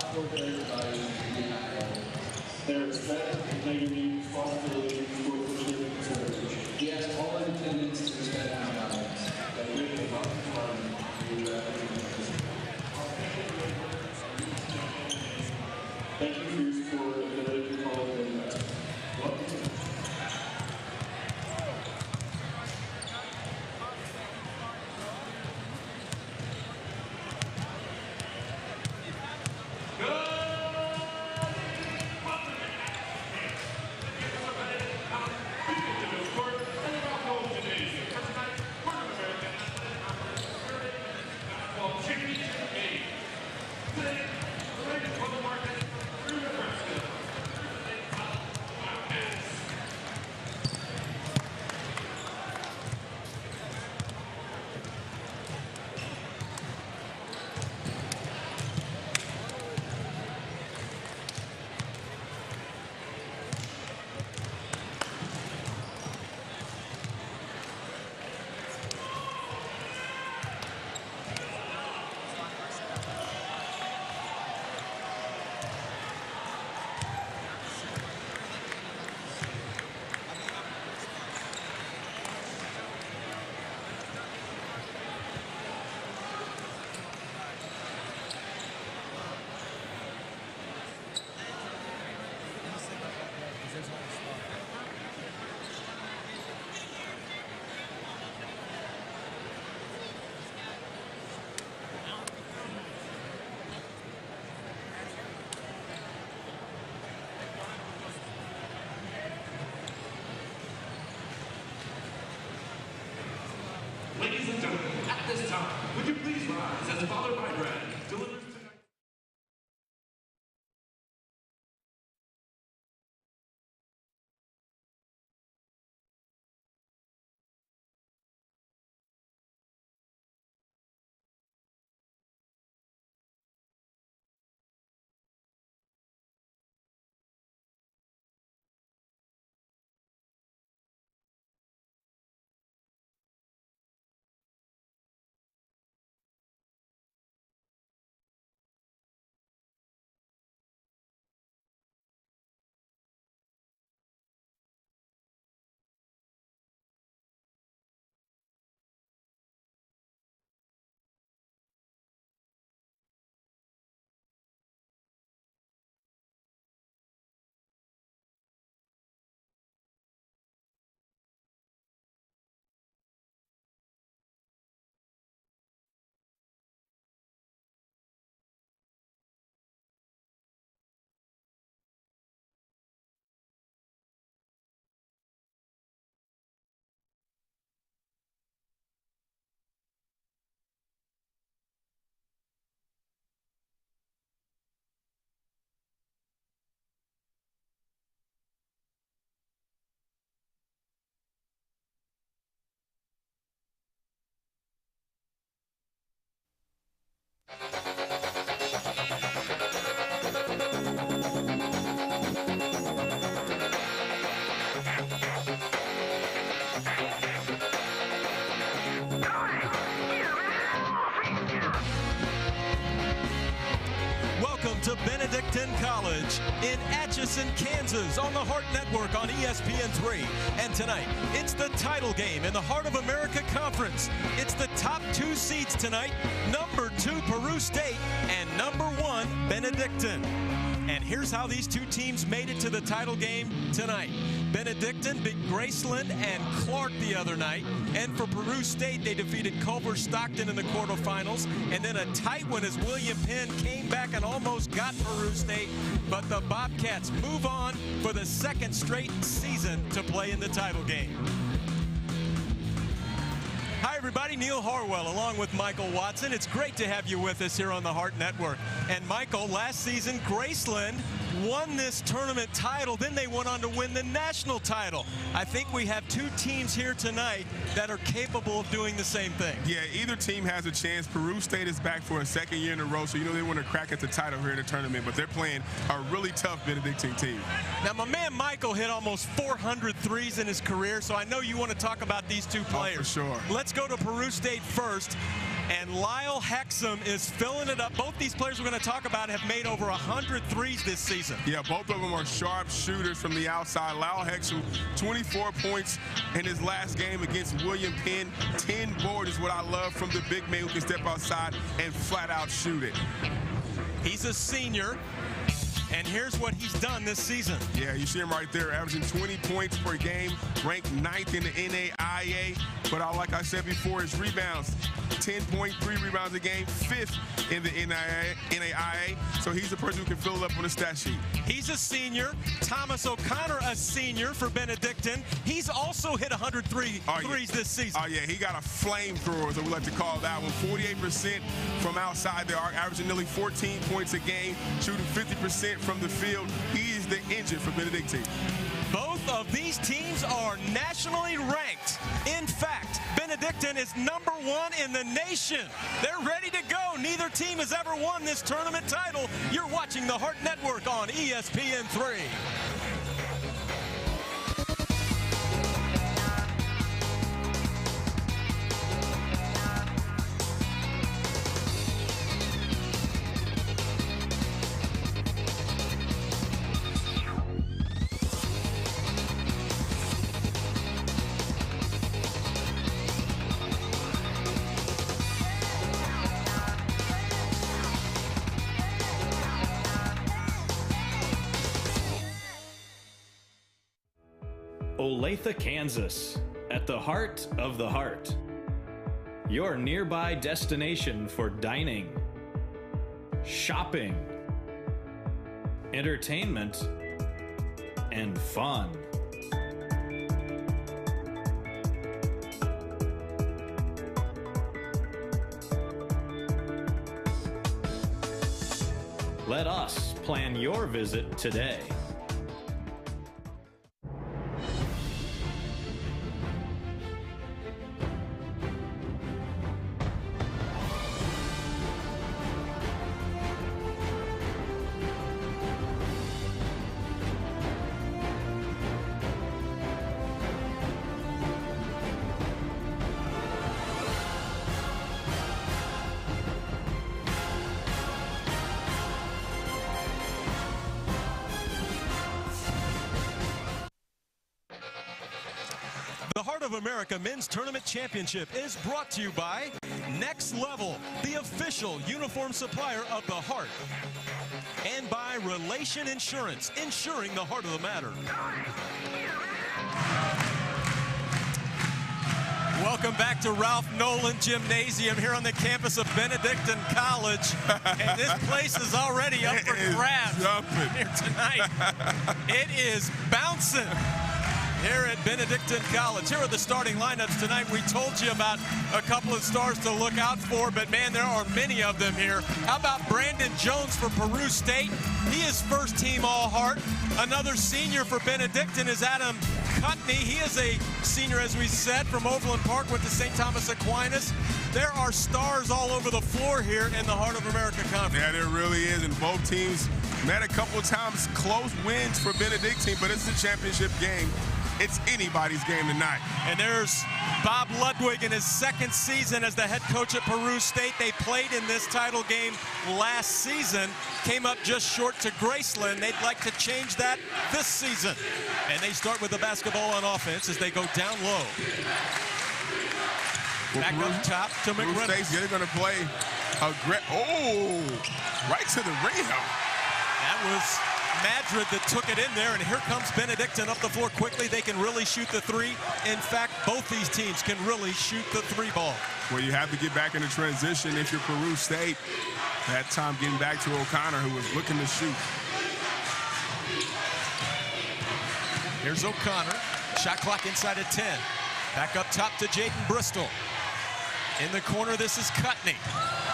responsible for everybody being out. Their respect and they need responsibility for leadership and consideration. He asks all in attendance to respect my balance. That we have a lot of fun to do that. Thank you for your support of the Benedictine College and welcome. Ladies and gentlemen, at this time, would you please rise as Father Maddred delivers tonight? Welcome to Benedictine College in Atchison, Kansas on the Heart Network on ESPN3. And tonight, it's the title game in the Heart of America Conference. It's the top two seeds tonight, number 2 Peru State and number 1 Benedictine. And here's how these two teams made it to the title game tonight. Benedictine beat Graceland and Clark the other night. And for Peru State, they defeated Culver Stockton in the quarterfinals. And then a tight one as William Penn came back and almost got Peru State. But the Bobcats move on for the second straight season to play in the title game. Hi, everybody. Neil Harwell along with Michael Watson. It's great to have you with us here on the Heart Network. And Michael, last season, Graceland won this tournament title. Then they went on to win the national title. I think we have two teams here tonight that are capable of doing the same thing. Yeah, either team has a chance. Peru State is back for a second year in a row, so you know they want to crack at the title here in the tournament, but they're playing a really tough Benedictine team. Now, my man Michael hit almost 400 threes in his career, so I know you want to talk about these two players. Oh, for sure. Let's go to to Peru State first. And Lyle Hexom is filling it up. Both these players we're going to talk about have made over 100 threes this season. Yeah, both of them are sharp shooters from the outside. Lyle Hexom, 24 points in his last game against William Penn. 10 boards is what I love from the big man who can step outside and flat out shoot it. He's a senior, and here's what he's done this season. Yeah, you see him right there, averaging 20 points per game, ranked 9th in the NAIA. But like I said before, his rebounds, 10.3 rebounds a game, 5th in the NAIA. So he's the person who can fill it up on the stat sheet. He's a senior. Thomas O'Connor, a senior for Benedictine. He's also hit 103 threes this season. Oh, yeah, he got a flamethrower, so we like to call that one. 48% from outside the arc, averaging nearly 14 points a game, shooting 50% from the field. He is the engine for Benedictine. Both of these teams are nationally ranked. In fact, Benedictine is #1 in the nation. They're ready to go. Neither team has ever won this tournament title. You're watching the Heart Network on ESPN3. Olathe, Kansas, at the heart of the heart. Your nearby destination for dining, shopping, entertainment, and fun. Let us plan your visit today. The Heart of America Men's Tournament Championship is brought to you by Next Level, the official uniform supplier of the Heart, and by Relation Insurance, insuring the heart of the matter. Welcome back to Ralph Nolan Gymnasium here on the campus of Benedictine College. And this place is already up for grabs here tonight. It is bouncing here at Benedictine College. Here are the starting lineups tonight. We told you about a couple of stars to look out for, but man, there are many of them here. How about Brandon Jones for Peru State? He is first team All-Heart. Another senior for Benedictine is Adam Cutney. He is a senior, as we said, from Overland Park, went to St. Thomas Aquinas. There are stars all over the floor here in the Heart of America Conference. Yeah, there really is, and both teams met a couple of times, close wins for Benedictine, but it's a championship game. It's anybody's game tonight. And there's Bob Ludwig in his second season as the head coach at Peru State. They played in this title game last season, came up just short to Graceland. They'd like to change that this season. And they start with the basketball on offense as they go down low. Back up top to McReynolds. They're going to play a great, right to the rim. That was Maddred that took it in there, and here comes Benedictine up the floor quickly. They can really shoot the three. In fact, both these teams can really shoot the three ball. Well, you have to get back into transition if you're Peru State. That time getting back to O'Connor, who was looking to shoot. Here's O'Connor. Shot clock inside at 10. Back up top to Jaden Bristol. In the corner, this is Cutney.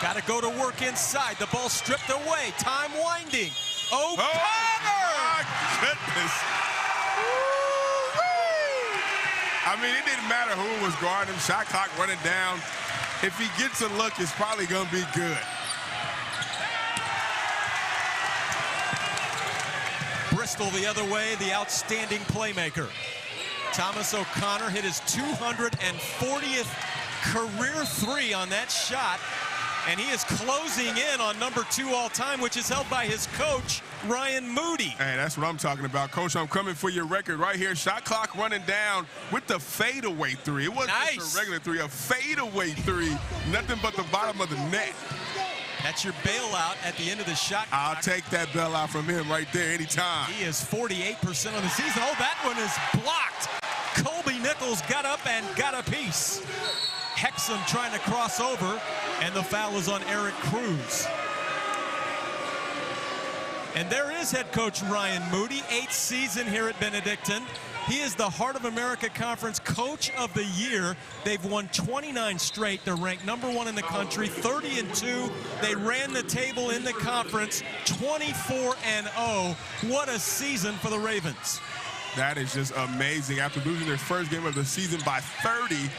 Got to go to work inside. The ball stripped away. Time winding. O'Connor! Oh, my goodness. I mean, it didn't matter who was guarding him. Shot clock running down. If he gets a look, it's probably going to be good. Bristol the other way, the outstanding playmaker. Thomas O'Connor hit his 240th career 3 on that shot, and he is closing in on number 2 all-time, which is held by his coach, Ryan Moody. Hey, that's what I'm talking about. Coach, I'm coming for your record right here. Shot clock running down with the fadeaway 3. It wasn't just a regular 3, a fadeaway 3. Nothing but the bottom of the net. That's your bailout at the end of the shot clock. I'll take that bailout from him right there anytime. He is 48% on the season. Oh, that one is blocked. Colby Nichols got up and got a piece. Hexom trying to cross over, and the foul is on Eric Cruz. And there is head coach Ryan Moody, 8th season here at Benedictine. He is the Heart of America Conference Coach of the Year. They've won 29 straight. They're ranked number 1 in the country, 30-2. They ran the table in the conference, 24-0. What a season for the Ravens. That is just amazing. After losing their first game of the season by 30,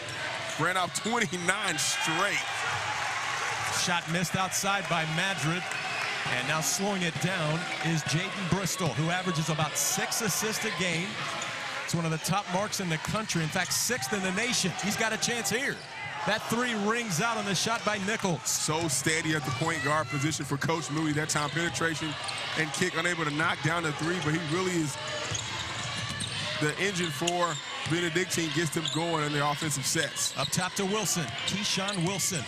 ran off 29 straight. Shot missed outside by Maddred. And now slowing it down is Jaden Bristol, who averages about 6 assists a game. It's one of the top marks in the country. In fact, 6th in the nation. He's got a chance here. That 3 rings out on the shot by Nichols. So steady at the point guard position for Coach Moody. That time penetration and kick, unable to knock down the 3, but he really is the engine for Benedictine, gets them going in their offensive sets. Up top to Wilson. Keyshawn Wilson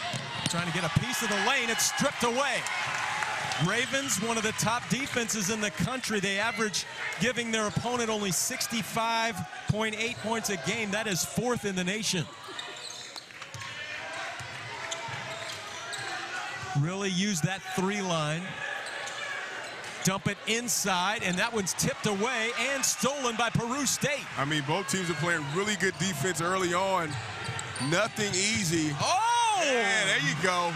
trying to get a piece of the lane. It's stripped away. Ravens, one of the top defenses in the country. They average giving their opponent only 65.8 points a game. That is 4th in the nation. Really use that 3 line. Dump it inside, and that one's tipped away and stolen by Peru State. I mean, both teams are playing really good defense early on. Nothing easy. Oh! Yeah, there you go.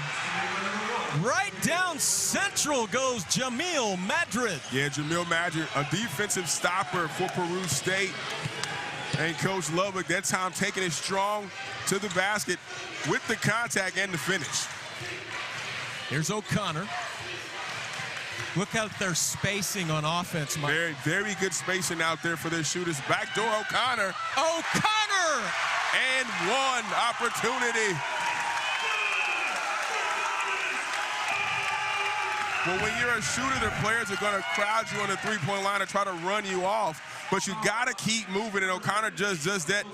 Right down central goes Jamil Maddred. Yeah, Jamil Maddred, a defensive stopper for Peru State. And Coach Lubbock, that time taking it strong to the basket with the contact and the finish. Here's O'Connor. Look at their spacing on offense, Mike. Very, very good spacing out there for their shooters. Backdoor O'Connor. O'Connor! And one opportunity. Well, when you're a shooter, the players are going to crowd you on the 3-point line and try to run you off. But you got to keep moving, and O'Connor just does that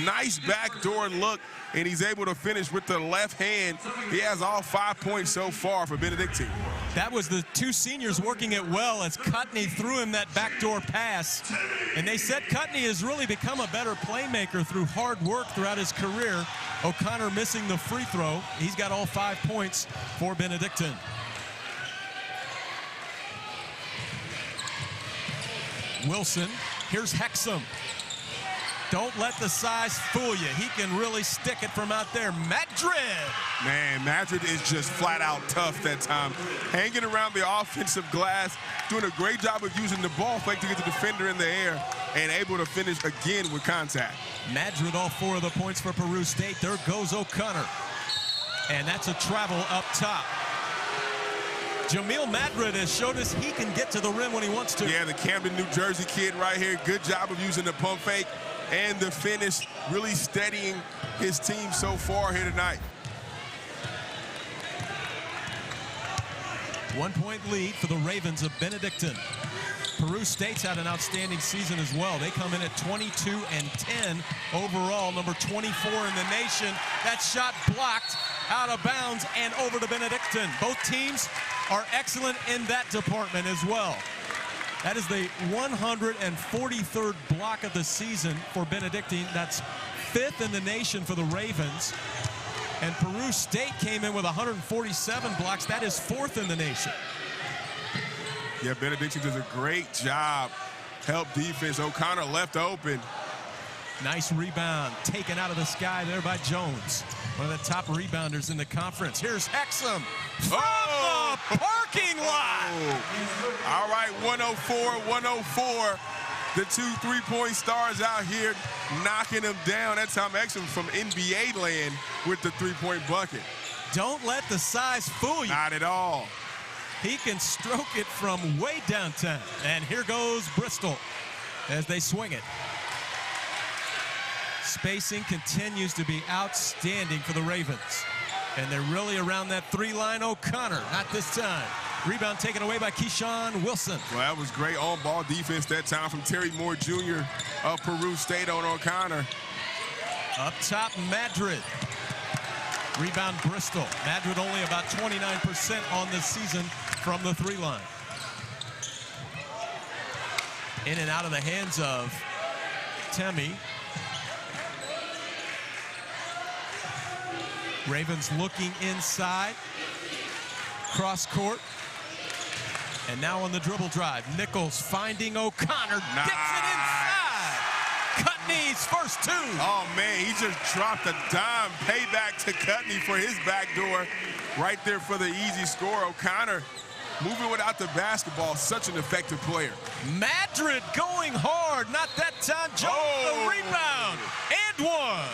nice backdoor look, and he's able to finish with the left hand. He has all 5 points so far for Benedictine. That was the 2 seniors working it well as Cutney threw him that backdoor pass. And they said Cutney has really become a better playmaker through hard work throughout his career. O'Connor missing the free throw. He's got all 5 points for Benedictine. Wilson, here's Hexom. Don't let the size fool you. He can really stick it from out there. Maddred. Man, Maddred is just flat out tough that time. Hanging around the offensive glass, doing a great job of using the ball fake to get the defender in the air, and able to finish again with contact. Maddred, all 4 of the points for Peru State. There goes O'Connor. And that's a travel up top. Jamil Maddred has showed us he can get to the rim when he wants to. Yeah, the Camden, New Jersey kid right here. Good job of using the pump fake and the finish, really steadying his team so far here tonight. 1-point lead for the Ravens of Benedictine. Peru State's had an outstanding season as well. They come in at 22-10 overall, number 24 in the nation. That shot blocked out of bounds and over to Benedictine. Both teams are excellent in that department as well. That is the 143rd block of the season for Benedictine. That's 5th in the nation for the Ravens. And Peru State came in with 147 blocks. That is 4th in the nation. Yeah, Benedictine does a great job. Help defense. O'Connor left open. Nice rebound taken out of the sky there by Jones. One of the top rebounders in the conference. Here's Hexom from the parking lot. All right, 104. The 2 3-point stars out here knocking them down. That's how Hexom from NBA land with the 3-point bucket. Don't let the size fool you. Not at all. He can stroke it from way downtown. And here goes Bristol as they swing it. spacing continues to be outstanding for the Ravens. And they're really around that three-line. O'Connor, not this time. Rebound taken away by Keyshawn Wilson. Well, that was great on-ball defense that time from Terry Moore Jr. of Peru State on O'Connor. Up top, Maddred. Rebound, Bristol. Maddred only about 29% on the season from the three-line. In and out of the hands of Temi. Ravens looking inside. Cross court. And now on the dribble drive, Nichols finding O'Connor. Nice. Dips it inside. Cutney's first two. Oh, man, he just dropped a dime. Payback to Cutney for his backdoor right there for the easy score. O'Connor moving without the basketball, such an effective player. Maddred going hard, not that time. Jones the rebound, and one.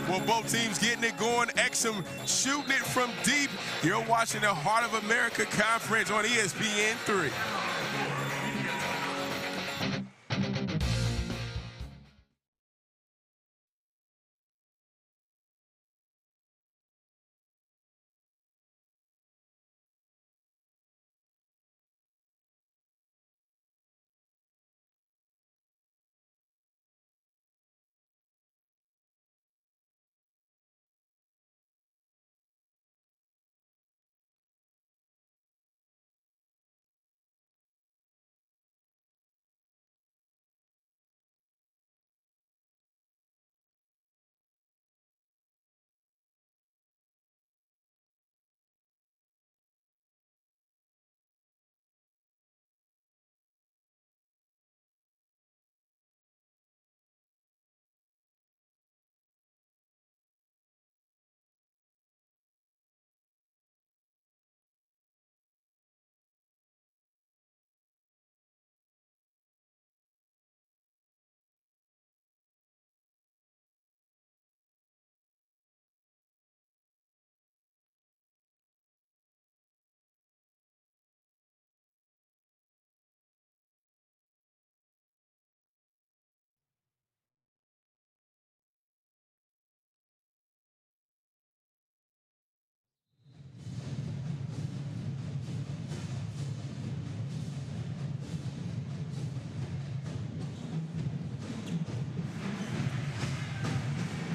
Well, both teams getting it going. Hexom shooting it from deep. You're watching the Heart of America Conference on ESPN3.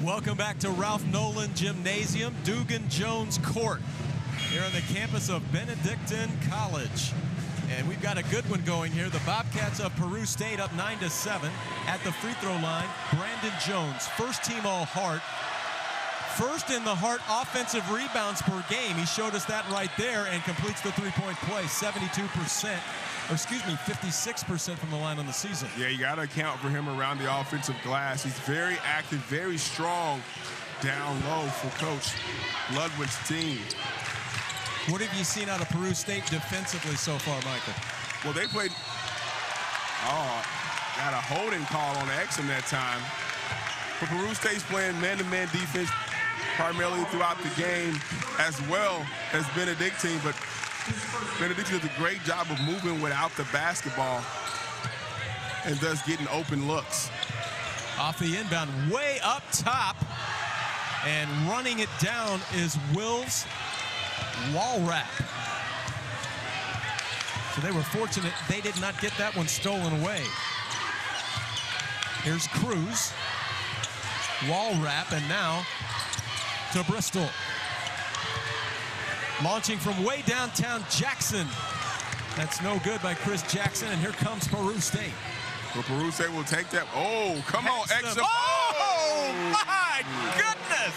Welcome back to Ralph Nolan Gymnasium, Dugan Jones Court, here on the campus of Benedictine College. And we've got a good one going here. The Bobcats of Peru State up 9-7 at the free throw line. Brandon Jones, first team All-Heart. First in the Hart offensive rebounds per game. He showed us that right there and completes the three-point play, 72%. Or excuse me, 56% from the line on the season. Yeah, you got to account for him around the offensive glass. He's very active, very strong down low for Coach Ludwig's team. What have you seen out of Peru State defensively so far, Michael? Well, they played, got a holding call on Hexom that time. But Peru State's playing man-to-man defense primarily throughout the game, as well as Benedictine. But Benedictine does a great job of moving without the basketball and thus getting open looks. Off the inbound, way up top, and running it down is Wills Walrap. So they were fortunate they did not get that one stolen away. Here's Cruz. Walrap, and now to Bristol. Launching from way downtown, Jackson. That's no good by Chris Jackson, and here comes Peru State. Well, Peru State will take that. Oh, come on, Hexom. Oh, my goodness.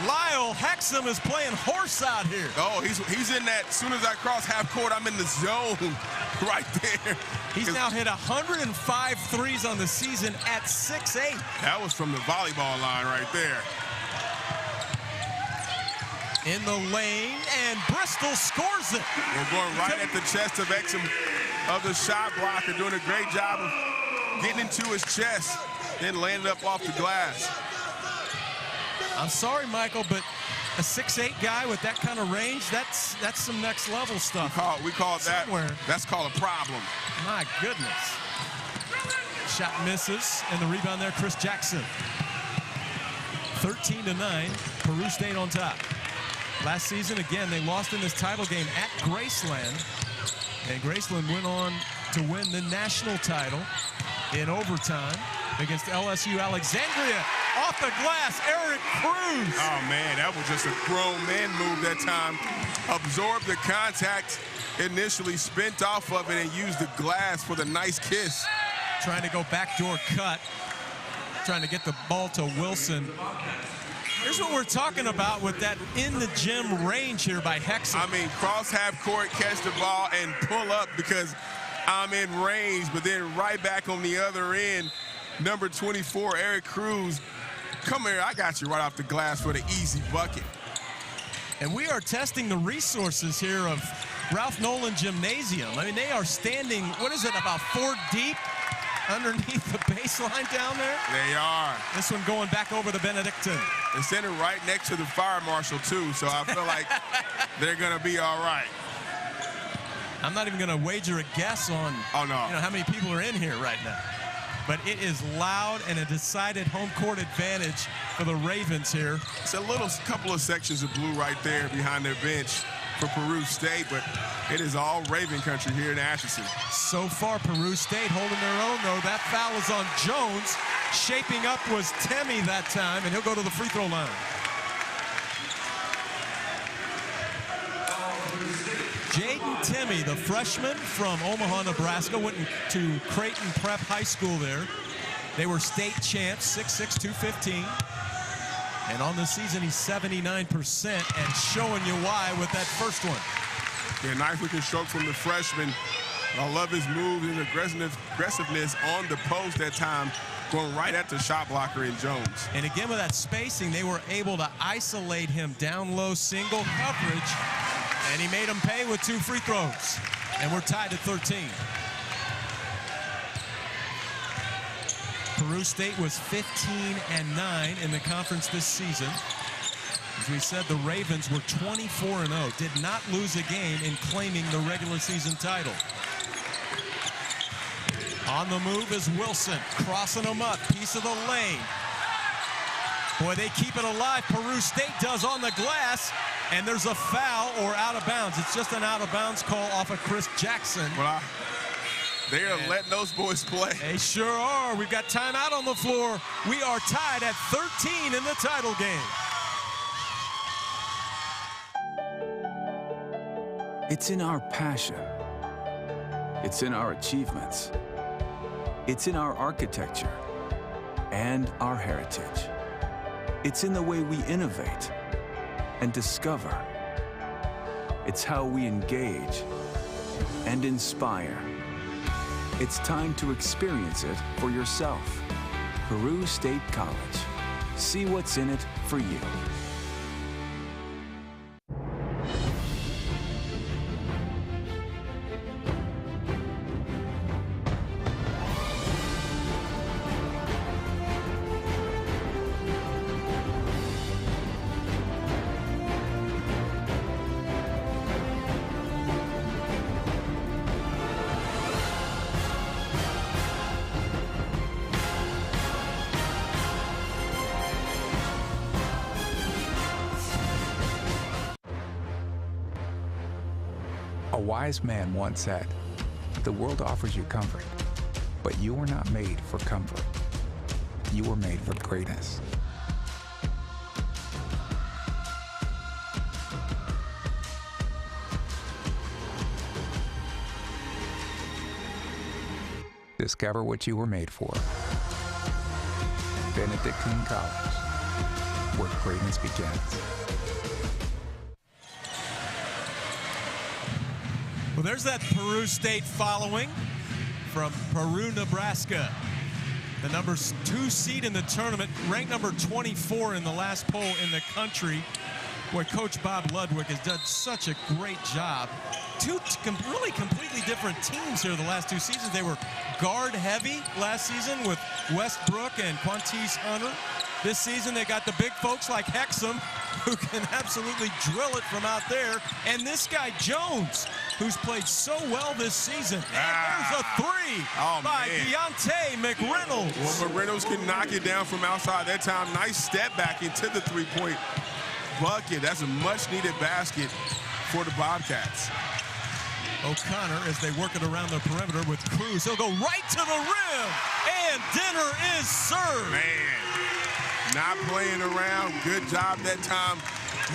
Lyle Hexom is playing horse out here. Oh, he's in that, as soon as I cross half court, I'm in the zone right there. He's now hit 105 threes on the season at 6'8". That was from the volleyball line right there. In the lane, and Bristol scores it. We're going right at the chest of Hexom of the shot blocker, doing a great job of getting into his chest, then landing up off the glass. I'm sorry, Michael, but a 6'8" guy with that kind of range, that's some next level stuff. We call that somewhere. That's called a problem. My goodness. Shot misses, and the rebound there, Chris Jackson. 13-9, Peru State on top. Last season, again, they lost in this title game at Graceland, and Graceland went on to win the national title in overtime against LSU Alexandria. Off the glass, Eric Cruz. Oh, man, that was just a grown man move that time. Absorbed the contact, initially spent off of it, and used the glass for the nice kiss. Trying to go backdoor cut, trying to get the ball to Wilson. Here's what we're talking about with that in-the-gym range here by Hexom. I mean, cross half court, catch the ball, and pull up because I'm in range, but then right back on the other end, number 24, Eric Cruz. Come here, I got you right off the glass for the easy bucket. And we are testing the resources here of Ralph Nolan Gymnasium. I mean, they are standing, what is it, about 4 deep underneath the baseline down there? They are. This one going back over the Benedictine. They're standing right next to the fire marshal, too, so I feel like they're going to be all right. I'm not even going to wager a guess on how many people are in here right now. But it is loud and a decided home court advantage for the Ravens here. It's a couple of sections of blue right there behind their bench for Peru State, but it is all Raven country here in Atchison. So far, Peru State holding their own, though. That foul is on Jones. Shaping up was Temmie that time, and he'll go to the free throw line. Jaden Temmie, the freshman from Omaha, Nebraska, went to Creighton Prep High School there. They were state champs, 6'6", 215. And on the season, he's 79%, and showing you why with that first one. Yeah, nice looking stroke from the freshman. I love his move, his aggressiveness on the post that time, going right at the shot blocker in Jones. And again, with that spacing, they were able to isolate him down low, single coverage, and he made them pay with 2 free throws. And we're tied at 13. Peru State was 15-9 in the conference this season. As we said, the Ravens were 24-0, did not lose a game in claiming the regular season title. On the move is Wilson, crossing them up, piece of the lane. Boy, they keep it alive. Peru State does on the glass, and there's a foul or out of bounds. It's just an out of bounds call off of Chris Jackson. Well, they are letting those boys play. They sure are. We've got timeout on the floor. We are tied at 13 in the title game. It's in our passion. It's in our achievements. It's in our architecture and our heritage. It's in the way we innovate and discover. It's how we engage and inspire. It's time to experience it for yourself. Peru State College. See what's in it for you. A wise man once said, "The world offers you comfort, but you were not made for comfort. You were made for greatness." Discover what you were made for. Benedictine College, where greatness begins. Well, there's that Peru State following from Peru, Nebraska. The number 2 seed in the tournament, ranked number 24 in the last poll in the country. Boy, Coach Bob Ludwig has done such a great job. 2 really completely different teams here the last 2 seasons. They were guard heavy last season with Westbrook and Quantice Hunter. This season, they got the big folks like Hexom, who can absolutely drill it from out there. And this guy, Jones, who's played so well this season. And there's a three by Deontay McReynolds. Well, McReynolds can knock it down from outside that time. Nice step back into the three-point bucket. That's a much-needed basket for the Bobcats. O'Connor, as they work it around the perimeter with Cruz, he'll go right to the rim, and dinner is served. Man, not playing around. Good job that time,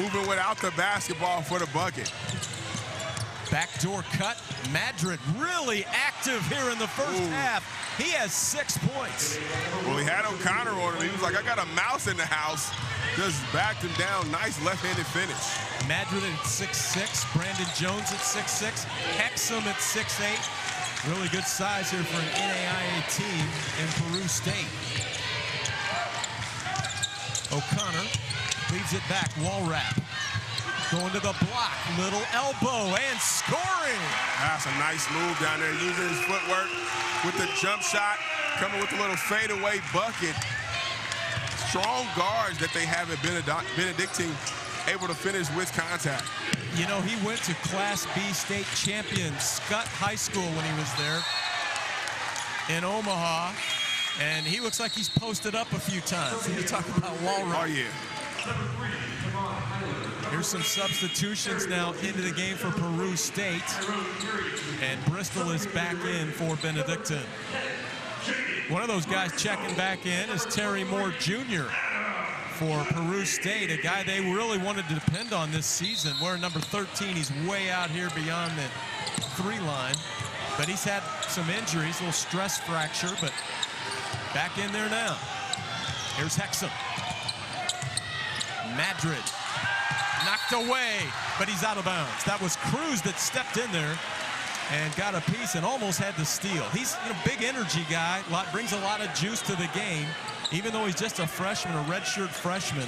moving without the basketball for the bucket. Backdoor cut. Maddred really active here in the first half. He has 6 points. Well, he had O'Connor on him. He was like, I got a mouse in the house. Just backed him down. Nice left-handed finish. Maddred at 6'6", Brandon Jones at 6'6", Hexom at 6'8". Really good size here for an NAIA team in Peru State. O'Connor leaves it back, wall wrap. Going to the block, little elbow, and scoring. That's a nice move down there, using his footwork with the jump shot, coming with a little fadeaway bucket. Strong guards that they have at Benedictine, able to finish with contact. You know, he went to Class B state champion Scott High School when he was there in Omaha, and he looks like he's posted up a few times. You talk about wall run. Oh, yeah. Here's some substitutions now into the game for Peru State, and Bristol is back in for Benedictine. One of those guys checking back in is Terry Moore Jr. for Peru State, a guy they really wanted to depend on this season. Wearing number 13, he's way out here beyond the 3 line, but he's had some injuries, a little stress fracture, but back in there now. Here's Hexom. Maddred knocked away, but he's out of bounds. That was Cruz that stepped in there and got a piece and almost had the steal. He's a big energy guy, brings a lot of juice to the game. Even though he's just a freshman, a redshirt freshman,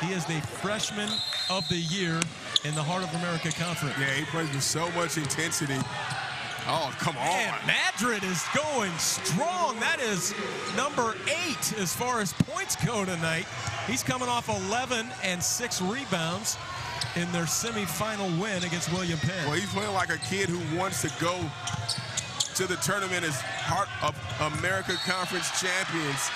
he is the freshman of the year in the Heart of America Conference. Yeah, he plays with so much intensity. Oh, come on. And Maddred is going strong. That is number 8 as far as points go tonight. He's coming off 11 and 6 rebounds in their semifinal win against William Penn. Well, he's playing like a kid who wants to go to the tournament as Heart of America Conference champions.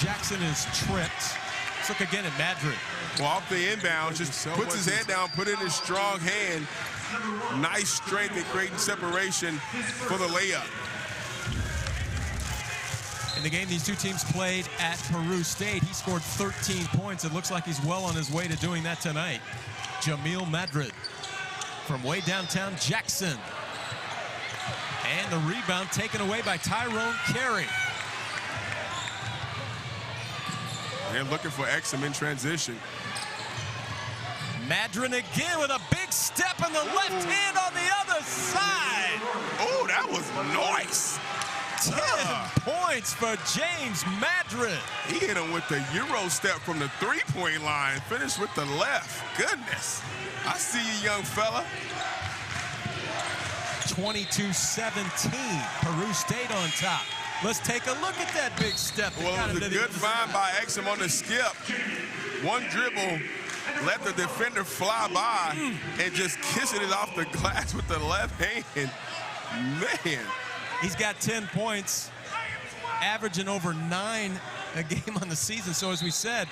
Jackson is tripped. Let's look again at Maddred. Well, off the inbound, just puts his head down, put it in his strong hand. Nice strength and creating separation for the layup. In the game these two teams played at Peru State, he scored 13 points. It looks like he's well on his way to doing that tonight. Jamil Maddred from way downtown Jackson. And the rebound taken away by Tyrone Carey. They're looking for Hexom in transition. Maddred again with a big step in the left hand on the other side. Oh, that was nice. 10 points for James Maddred. He hit him with the Euro step from the three-point line. Finished with the left. Goodness. I see you, young fella. 22-17. Peru State on top. Let's take a look at that big step. Well, it was a good find by Hexom on the skip. One dribble, let the defender fly by and just kissing it off the glass with the left hand. Man. He's got 10 points, averaging over 9 a game on the season. So as we said,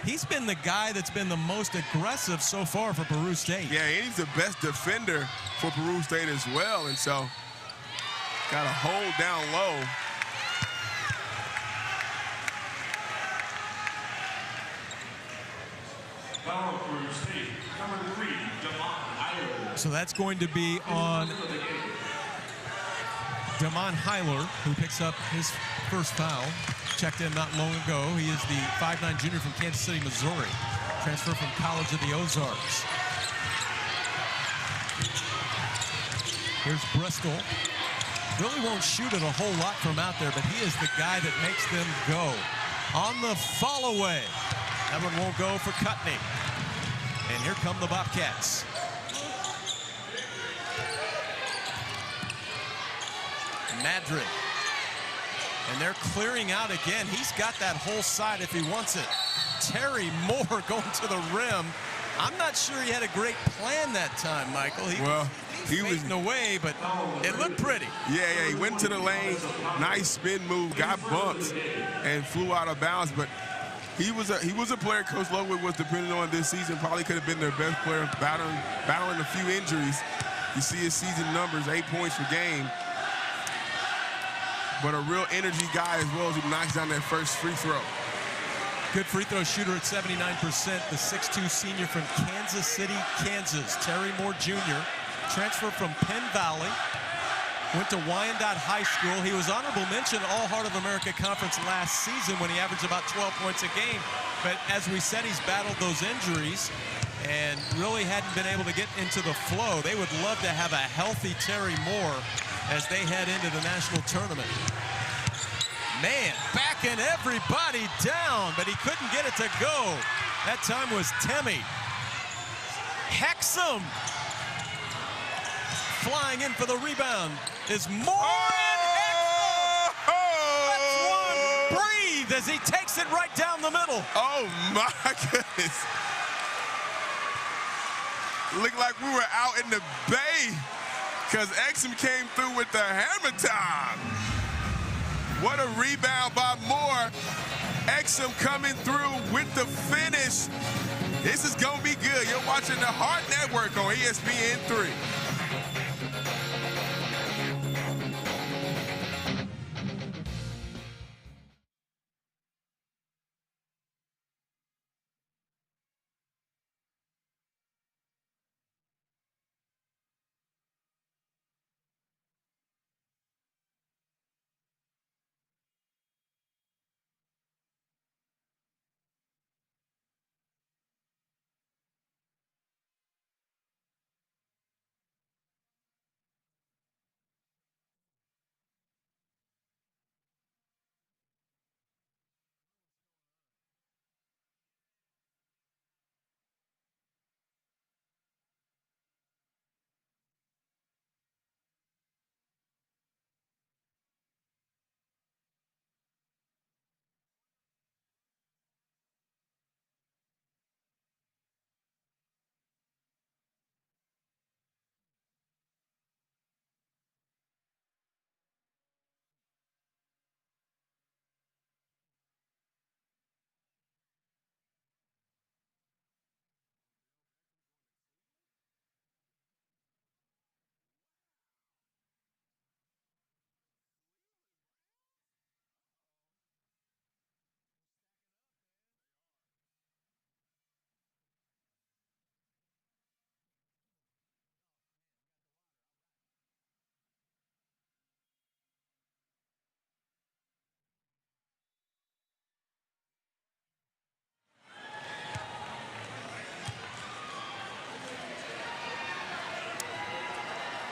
he's been the guy that's been the most aggressive so far for Peru State. Yeah, and he's the best defender for Peru State as well. And so got to hold down low. So that's going to be on Damon Heiler, who picks up his first foul. Checked in not long ago. He is the 5'9" junior from Kansas City, Missouri. Transfer from College of the Ozarks. Here's Bristol. Really won't shoot it a whole lot from out there, but he is the guy that makes them go. On the fall away. That one won't go for Cutney. And here come the Bobcats. Maddred And they're clearing out again. He's got that whole side if he wants it. Terry Moore going to the rim. I'm not sure he had a great plan that time, Michael. He was fading away, but it looked pretty. Yeah, he went to the lane, nice spin move, got bumped, and flew out of bounds. But he was a player Coach Ludwig was depending on this season. Probably could have been their best player, battling a few injuries. You see his season numbers, 8 points per game. But a real energy guy as well as he knocks down that first free throw. Good free throw shooter at 79%. The 6'2 senior from Kansas City, Kansas. Terry Moore Jr. transferred from Penn Valley. Went to Wyandotte High School. He was honorable mention All Heart of America Conference last season when he averaged about 12 points a game. But as we said, he's battled those injuries and really hadn't been able to get into the flow. They would love to have a healthy Terry Moore as they head into the national tournament. Man, backing everybody down, but he couldn't get it to go. That time was Temmie. Hexom flying in for the rebound is Moore, and Hexom lets one breathe as he takes it right down the middle. Oh my goodness. Looked like we were out in the bay because Hexom came through with the hammer time. What a rebound by Moore. Hexom coming through with the finish. This is going to be good. You're watching the Heart Network on ESPN3.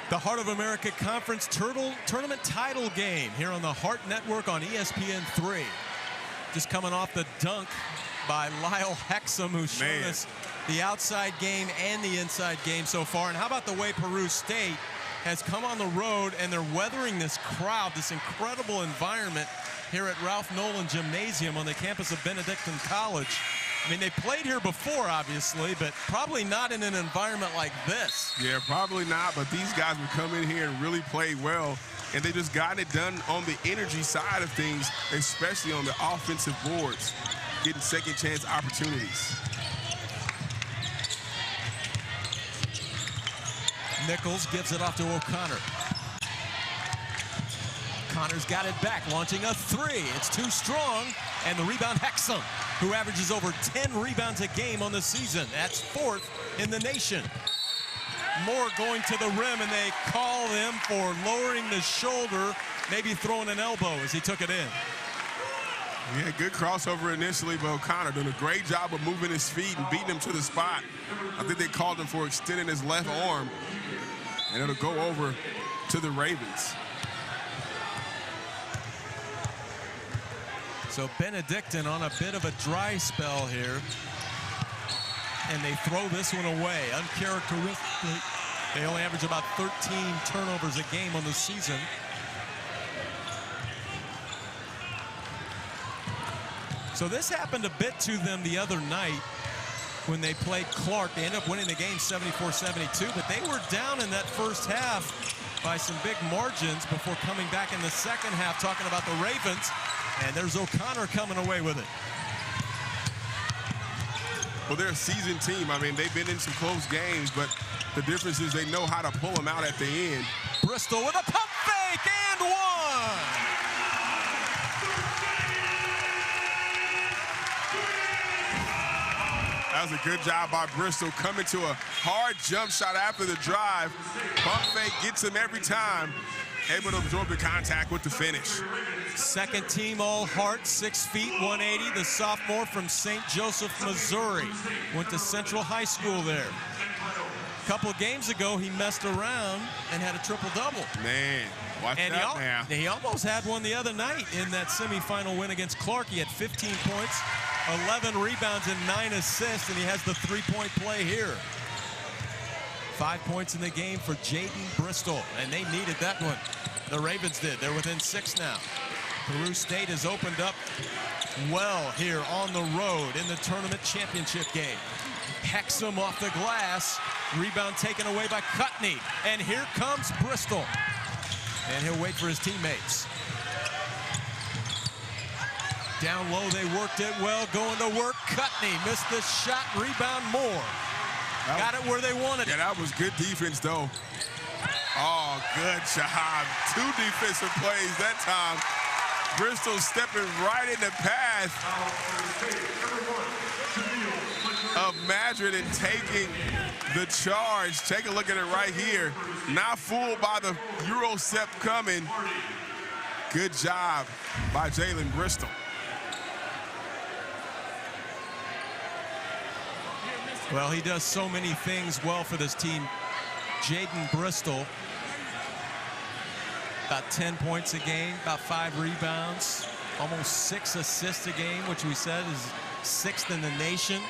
The Heart of America Conference Tournament title game here on the Heart Network on ESPN3. Just coming off the dunk by Lyle Hexom, who's shown us the outside game and the inside game so far. And how about the way Peru State has come on the road and they're weathering this crowd, this incredible environment here at Ralph Nolan Gymnasium on the campus of Benedictine College. I mean, they played here before, obviously, but probably not in an environment like this. Yeah, probably not, but these guys would come in here and really play well, and they just got it done on the energy side of things, especially on the offensive boards, getting second chance opportunities. Nichols gives it off to O'Connor. Connor's got it back, launching a three. It's too strong, and the rebound Hexom, who averages over 10 rebounds a game on the season. That's fourth in the nation. Moore going to the rim, and they call him for lowering the shoulder, maybe throwing an elbow as he took it in. Yeah, good crossover initially, but O'Connor doing a great job of moving his feet and beating him to the spot. I think they called him for extending his left arm, and it'll go over to the Ravens. So Benedictine on a bit of a dry spell here. And they throw this one away. Uncharacteristic. They only average about 13 turnovers a game on the season. So this happened a bit to them the other night when they played Clark. They ended up winning the game 74-72, but they were down in that first half by some big margins before coming back in the second half, talking about the Ravens, and there's O'Connor coming away with it. Well, they're a seasoned team. I mean, they've been in some close games, but the difference is they know how to pull them out at the end. Bristol with a pump fake and one. That was a good job by Bristol, coming to a hard jump shot after the drive. Pump fake gets him every time, able to absorb the contact with the finish. Second team All-Heart, 6 feet, 180. The sophomore from St. Joseph, Missouri. Went to Central High School there. A couple of games ago, he messed around and had a triple-double. Man, watch that now. He almost had one the other night in that semifinal win against Clark. He had 15 points, 11 rebounds, and 9 assists, and he has the three-point play here. 5 points in the game for Jaden Bristol, and they needed that one. The Ravens did. They're within 6 now. Peru State has opened up well here on the road in the tournament championship game. Hexom off the glass. Rebound taken away by Cutney. And here comes Bristol. And he'll wait for his teammates. Down low, they worked it well. Going to work, Cutney missed the shot. Rebound Moore. Got it where they wanted it. Yeah, that was good defense, though. Oh, good job. 2 defensive plays that time. Bristol stepping right in the path of Maddred and taking the charge. Take a look at it right here. Not fooled by the Euro step coming. Good job by Jalen Bristol. Well, he does so many things well for this team. Jaden Bristol, about 10 points a game, about 5 rebounds, almost 6 assists a game, which we said is 6th in the nation.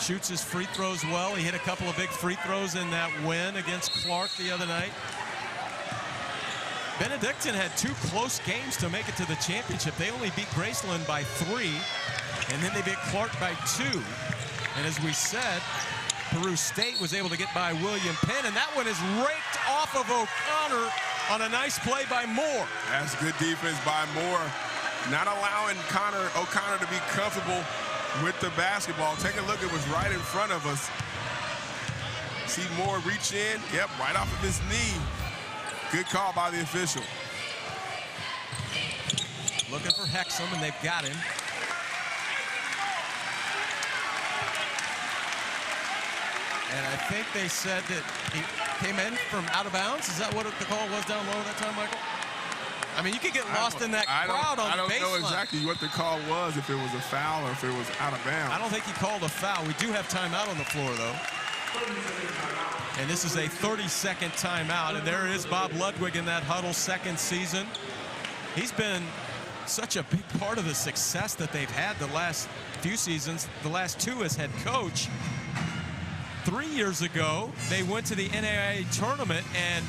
Shoots his free throws well. He hit a couple of big free throws in that win against Clark the other night. Benedictine had 2 close games to make it to the championship. They only beat Graceland by 3, and then they beat Clark by 2. And as we said, Peru State was able to get by William Penn, and that one is raked off of O'Connor on a nice play by Moore. That's good defense by Moore. Not allowing O'Connor to be comfortable with the basketball. Take a look, it was right in front of us. See Moore reach in, yep, right off of his knee. Good call by the official. Looking for Hexom, and they've got him. And I think they said that he came in from out of bounds. Is that what the call was down low that time, Michael? I mean, you could get lost in that crowd on the baseline. I don't know exactly what the call was, if it was a foul or if it was out of bounds. I don't think he called a foul. We do have timeout on the floor, though. And this is a 30-second timeout. And there is Bob Ludwig in that huddle, second season. He's been such a big part of the success that they've had the last few seasons, the last 2 as head coach. 3 years ago, they went to the NAIA tournament, and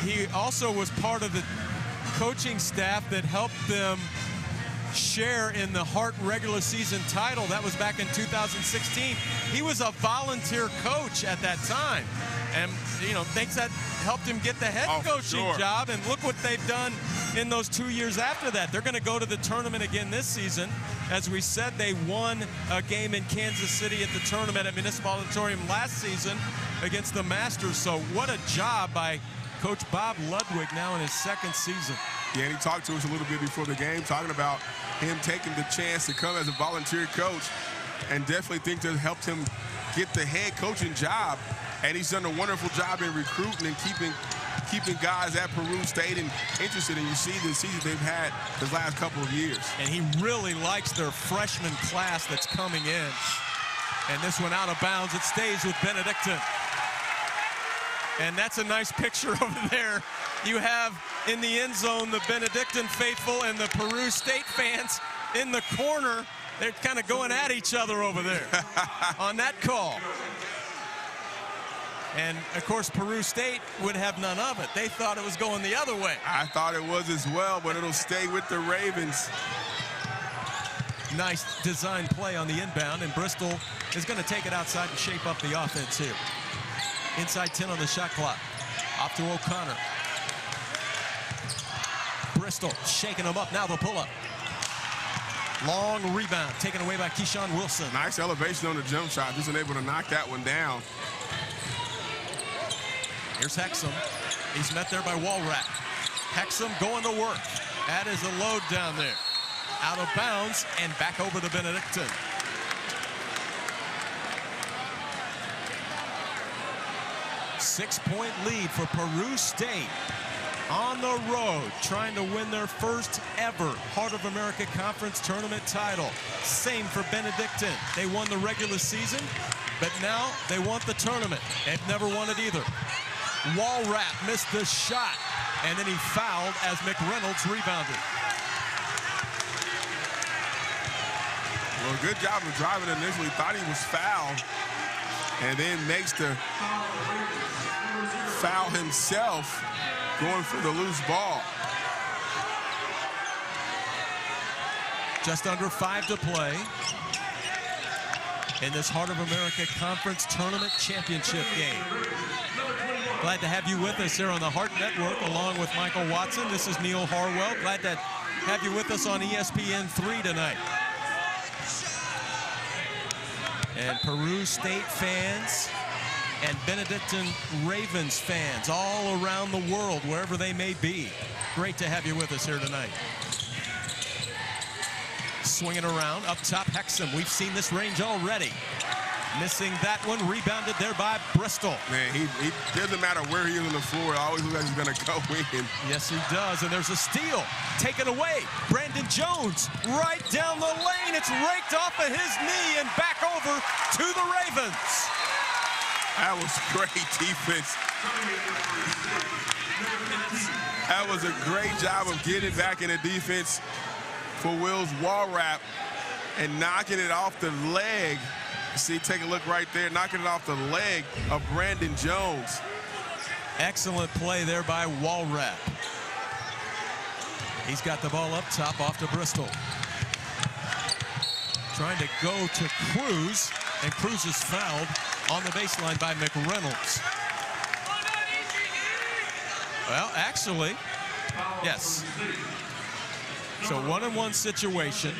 he also was part of the coaching staff that helped them share in the Hart regular season title. That was back in 2016. He was a volunteer coach at that time, and thinks that helped him get the head coaching job. And look what they've done in those 2 years after that. They're going to go to the tournament again this season. As we said, they won a game in Kansas City at the tournament at Municipal Auditorium last season against the Masters. So what a job by Coach Bob Ludwig now in his 2nd season. Yeah, and he talked to us a little bit before the game, talking about him taking the chance to come as a volunteer coach, and definitely think that helped him get the head coaching job. And he's done a wonderful job in recruiting and keeping guys at Peru State and interested. And you see the season they've had the last couple of years. And he really likes their freshman class that's coming in. And this one out of bounds. It stays with Benedictine. And that's a nice picture over there. You have in the end zone the Benedictine faithful and the Peru State fans in the corner. They're kind of going at each other over there on that call. And, of course, Peru State would have none of it. They thought it was going the other way. I thought it was as well, but it'll stay with the Ravens. Nice design play on the inbound, and Bristol is going to take it outside to shape up the offense here. Inside 10 on the shot clock. Off to O'Connor. Bristol shaking them up. Now the pull-up. Long rebound taken away by Keyshawn Wilson. Nice elevation on the jump shot. Just able to knock that one down. Here's Hexom. He's met there by Walrat. Hexom going to work. That is a load down there. Out of bounds and back over to Benedictine. Six-point lead for Peru State. On the road, trying to win their first ever Heart of America Conference tournament title. Same for Benedictine. They won the regular season, but now they want the tournament. They've never won it either. Walrat missed the shot, and then he fouled as McReynolds rebounded. Well, good job of driving initially. Thought he was fouled, and then makes the foul himself, going for the loose ball. Just under 5 to play in this Heart of America Conference Tournament Championship game. Glad to have you with us here on the Heart Network along with Michael Watson. This is Neil Harwell. Glad to have you with us on ESPN3 tonight. And Peru State fans and Benedictine Ravens fans all around the world, wherever they may be. Great to have you with us here tonight. Swinging around, up top, Hexom. We've seen this range already. Missing that one, rebounded there by Bristol. Man, he doesn't matter where he is on the floor, it always looks like he's gonna go in. Yes, he does, and there's a steal. Taken away, Brandon Jones, right down the lane. It's raked off of his knee and back over to the Ravens. That was great defense. That was a great job of getting back in the defense for Will's Walrat and knocking it off the leg. See, take a look right there, knocking it off the leg of Brandon Jones. Excellent play there by Walrat. He's got the ball up top off to Bristol. Trying to go to Cruz, and Cruz is fouled on the baseline by McReynolds. Well, actually, yes. So 1-on-1 situation,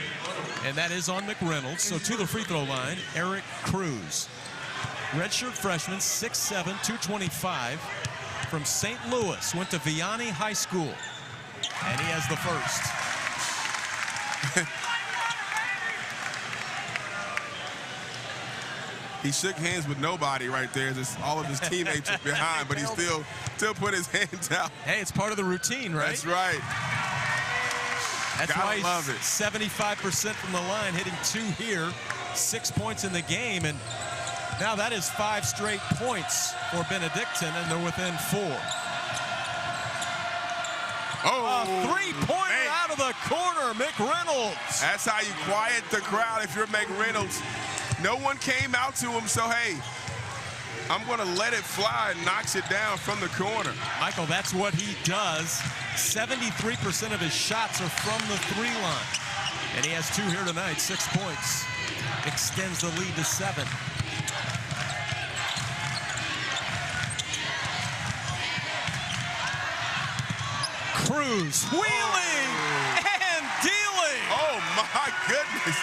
and that is on McReynolds. So to the free throw line, Eric Cruz. Redshirt freshman, 6'7", 225, from St. Louis. Went to Vianney High School, and he has the first. He shook hands with nobody right there. Just all of his teammates are behind, but he still put his hands out. Hey, it's part of the routine, right? That's right. That's why he's love it. 75% from the line, hitting 2 here, 6 points in the game, and now that is 5 straight points for Benedictine, and they're within 4. Oh, a three-pointer out of the corner, McReynolds. That's how you quiet the crowd if you're McReynolds. No one came out to him, so hey, I'm going to let it fly, and knocks it down from the corner. Michael, that's what he does. 73% of his shots are from the 3 line. And he has 2 here tonight, 6 points. Extends the lead to 7. Cruz wheeling and dealing. Oh my goodness.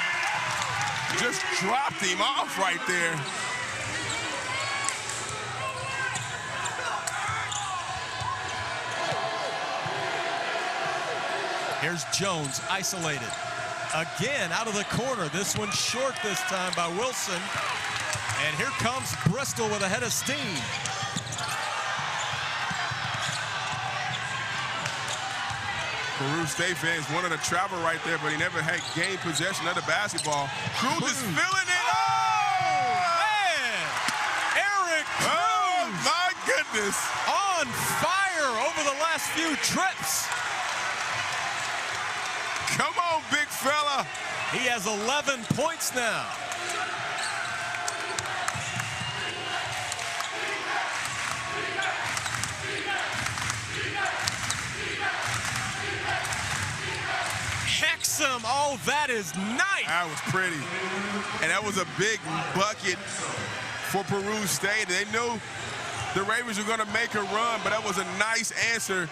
Just dropped him off right there. Here's Jones, isolated. Again, out of the corner. This one short this time by Wilson. And here comes Bristol with a head of steam. Peru State fans wanted to travel right there, but he never had gained possession of the basketball. Cruz is filling it. Oh, man! Eric Cruz! Oh, my goodness. On fire over the last few trips. Come on, big fella. He has 11 points now. Hexom. Oh, that is nice. That was pretty. And that was a big bucket for Peru State. They knew the Ravens were going to make a run, but that was a nice answer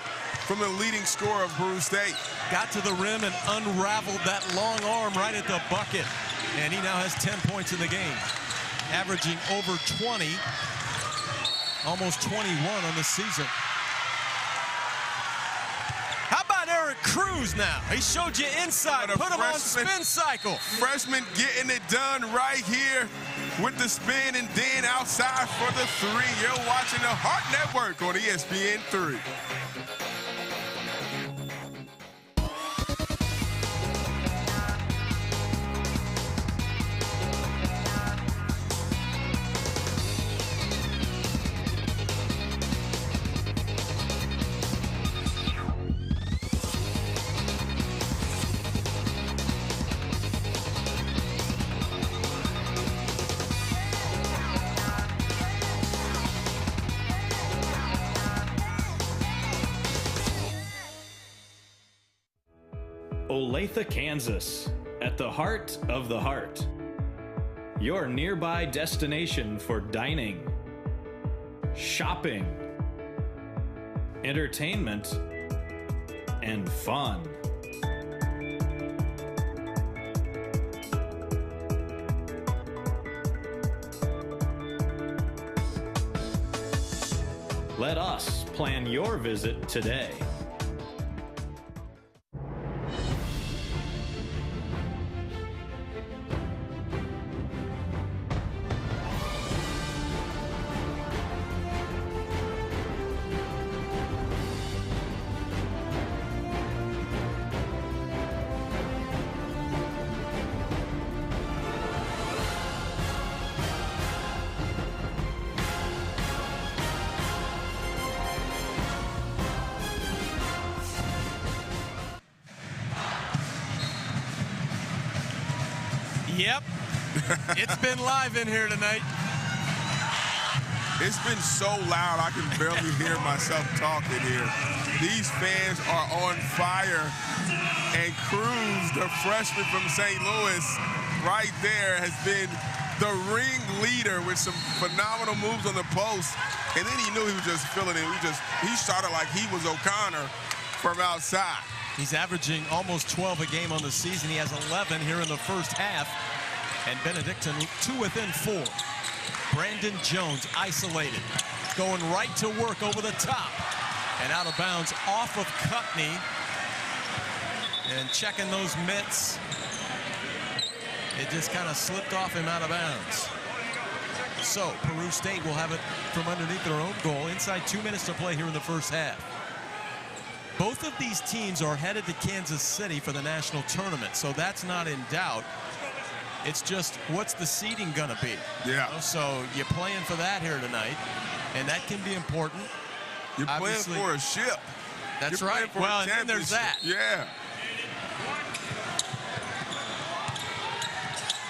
from the leading scorer of Peru State. Got to the rim and unraveled that long arm right at the bucket. And he now has 10 points in the game, averaging over 20, almost 21 on the season. How about Eric Cruz now? He showed you inside, put him on spin cycle. Freshman getting it done right here with the spin and then outside for the three. You're watching the Heart Network on ESPN3. Olathe, Kansas, at the heart of the heart. Your nearby destination for dining, shopping, entertainment, and fun. Let us plan your visit today. Yep, it's been live in here tonight. It's been so loud I can barely hear myself talking here. These fans are on fire. And Cruz, the freshman from St. Louis, right there has been the ringleader with some phenomenal moves on the post. And then he knew he was just feeling it. He shot it like he was O'Connor from outside. He's averaging almost 12 a game on the season. He has 11 here in the first half. And Benedictine 2 within 4. Brandon Jones isolated, going right to work over the top. And out of bounds off of Cutney. And checking those mitts. It just kind of slipped off him out of bounds. So Peru State will have it from underneath their own goal. Inside 2 minutes to play here in the first half. Both of these teams are headed to Kansas City for the national tournament, so that's not in doubt. It's just, what's the seeding going to be? Yeah. You know, so you're playing for that here tonight, and that can be important. You're Obviously, playing for a ship. That's You're right. Well, and then there's that. Yeah.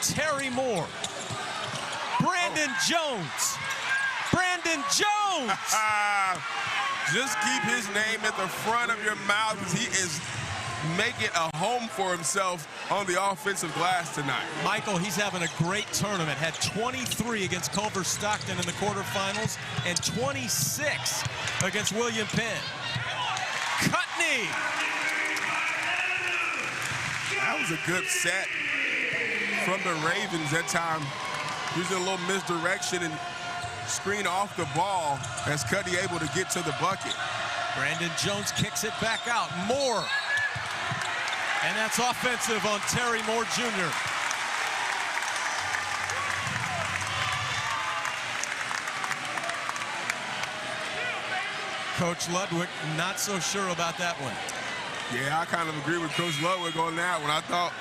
Terry Moore. Brandon Jones. Brandon Jones! Just keep his name at the front of your mouth because he is making a home for himself on the offensive glass tonight. Michael, he's having a great tournament. Had 23 against Culver Stockton in the quarterfinals and 26 against William Penn. Cutney! That was a good set from the Ravens that time. Using a little misdirection and screen off the ball as Cuddy able to get to the bucket. Brandon Jones kicks it back out. Moore. And that's offensive on Terry Moore Jr. Coach Ludwig not so sure about that one. Yeah, I kind of agree with Coach Ludwig on that one. I thought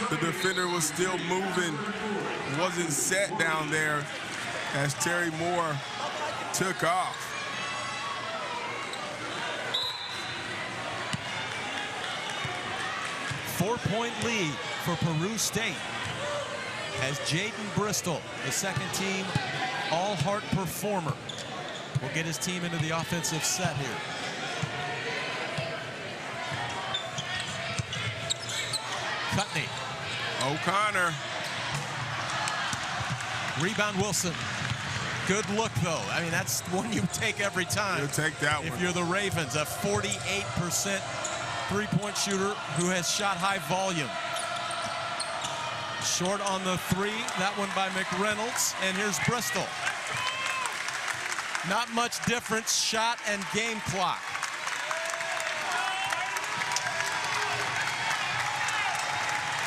the defender was still moving, wasn't set down there as Terry Moore took off. Four-point lead for Peru State as Jaden Bristol, the second-team all-heart performer, will get his team into the offensive set here. Cutney. O'Connor. Rebound Wilson. Good look, though. I mean, that's one you take every time. You'll take that if one. you're the Ravens, a 48% three-point shooter who has shot high volume. Short on the three, that one by McReynolds, and here's Bristol. Not much difference, shot and game clock.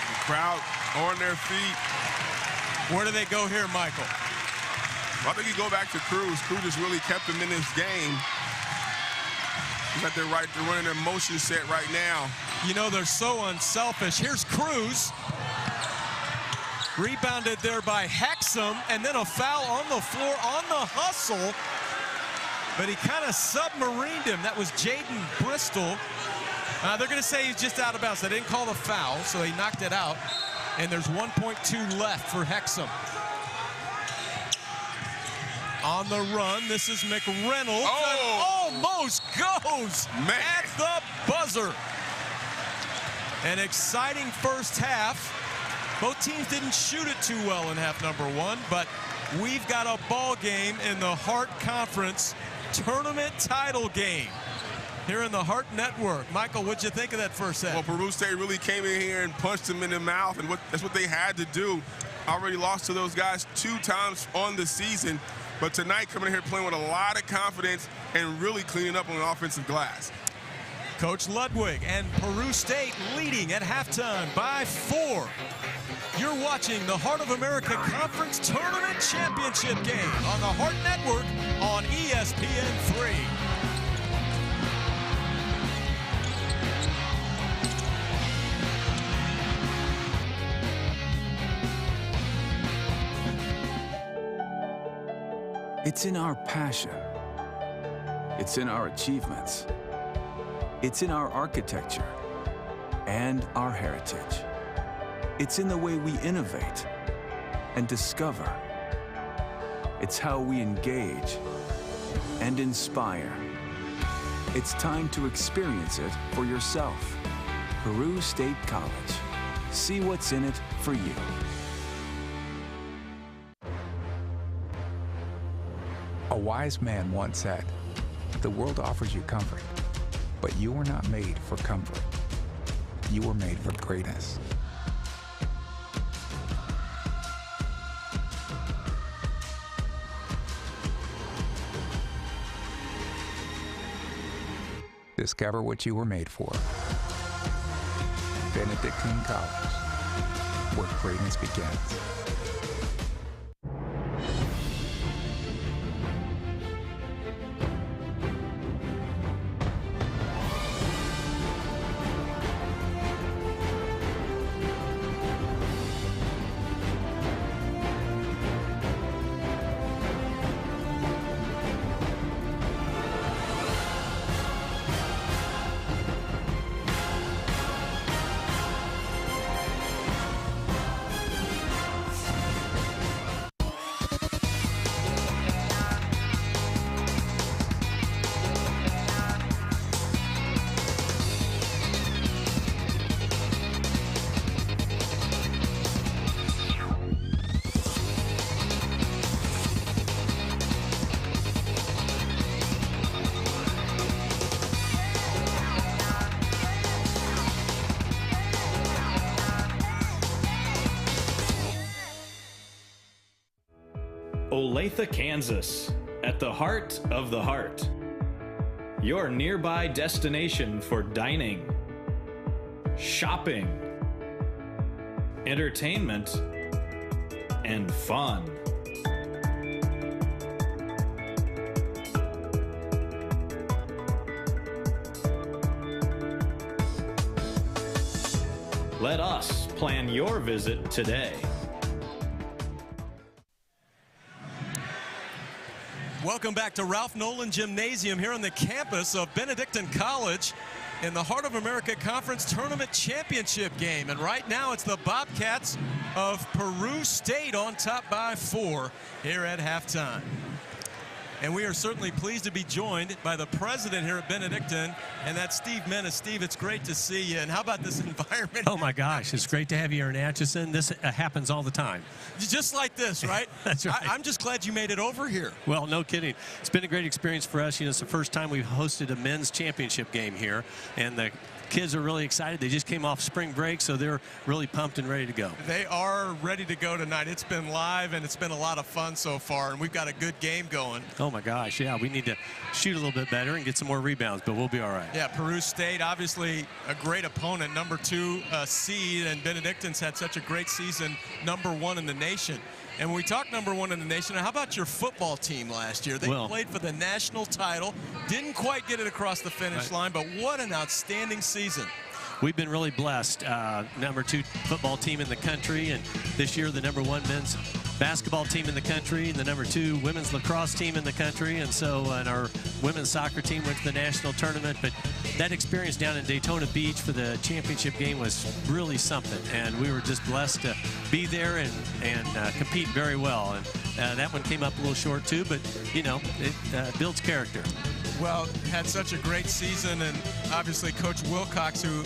The crowd on their feet. Where do they go here, Michael? I think you go back to Cruz. Cruz just really kept them in this game. They're running their motion set right now. You know, they're so unselfish. Here's Cruz. Rebounded there by Hexom, and then a foul on the floor on the hustle. But he kind of submarined him. That was Jaden Bristol. They're going to say he's just out of bounds. They didn't call the foul, so he knocked it out. And there's 1.2 left for Hexom. On the run, this is McReynolds. Oh! Almost goes at the buzzer. An exciting first half. Both teams didn't shoot it too well in half number one, but we've got a ball game in the Hart Conference tournament title game here in the Hart Network. Michael, what'd you think of that first half? Well, Peru State really came in here and punched them in the mouth, and that's what they had to do. Already lost to those guys 2 times on the season, but tonight coming in here playing with a lot of confidence and really cleaning up on the offensive glass. Coach Ludwig and Peru State leading at halftime by 4. You're watching the Heart of America Conference Tournament Championship game on the Hart Network on ESPN3. It's in our passion. It's in our achievements. It's in our architecture and our heritage. It's in the way we innovate and discover. It's how we engage and inspire. It's time to experience it for yourself. Peru State College. See what's in it for you. A wise man once said, "The world offers you comfort, but you were not made for comfort. You were made for greatness." Discover what you were made for. Benedictine College, where greatness begins. Olathe, Kansas, at the heart of the heart. Your nearby destination for dining, shopping, entertainment, and fun. Let us plan your visit today. Welcome back to Ralph Nolan Gymnasium here on the campus of Benedictine College in the Heart of America Conference Tournament Championship game. And right now it's the Bobcats of Peru State on top by 4 here at halftime. And we are certainly pleased to be joined by the president here at Benedictine, and that's Steve Menace. Steve, it's great to see you. And how about this environment? Oh, my gosh. It's great to have you here in Atchison. This happens all the time. Just like this, right? That's right. I'm just glad you made it over here. Well, no kidding. It's been a great experience for us. You know, it's the first time we've hosted a men's championship game here, and the kids are really excited. They just came off spring break, so they're really pumped and ready to go. They are ready to go tonight. It's been live, and it's been a lot of fun so far, and we've got a good game going. Oh, my gosh, yeah. We need to shoot a little bit better and get some more rebounds, but we'll be all right. Yeah, Peru State, obviously a great opponent, number 2 seed, and Benedictine's had such a great season, number 1 in the nation. And when we talk number 1 in the nation, how about your football team last year? They played for the national title, didn't quite get it across the finish line, but what an outstanding season. We've been really blessed. Number 2 football team in the country, and this year the number 1 men's basketball team in the country, and the number 2 women's lacrosse team in the country, and so and our women's soccer team went to the national tournament. But that experience down in Daytona Beach for the championship game was really something, and we were just blessed to be there and compete very well. And that one came up a little short too, but you know, it builds character. Well, had such a great season, and obviously Coach Wilcox, who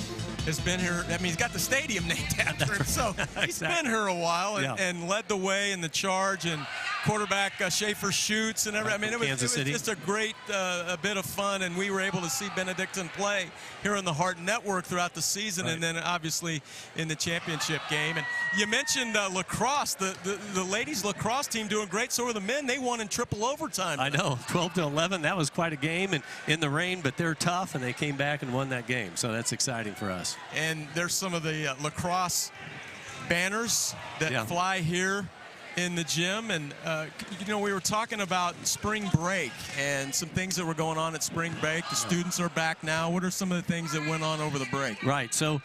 has been here. I mean, he's got the stadium named after him, so he's been here a while and led the way in the charge. And quarterback Schaefer shoots and everything. I mean, it was just a great a bit of fun, and we were able to see Benedictine play here on the Heart Network throughout the season, and then obviously in the championship game. And you mentioned lacrosse, the ladies lacrosse team doing great. So are the men. They won in triple overtime. I know, 12-11. That was quite a game, and in the rain, but they're tough, and they came back and won that game. So that's exciting for us. And there's some of the banners that fly here in the gym. And, you know, we were talking about spring break and some things that were going on at spring break. The students are back now. What are some of the things that went on over the break? Right. So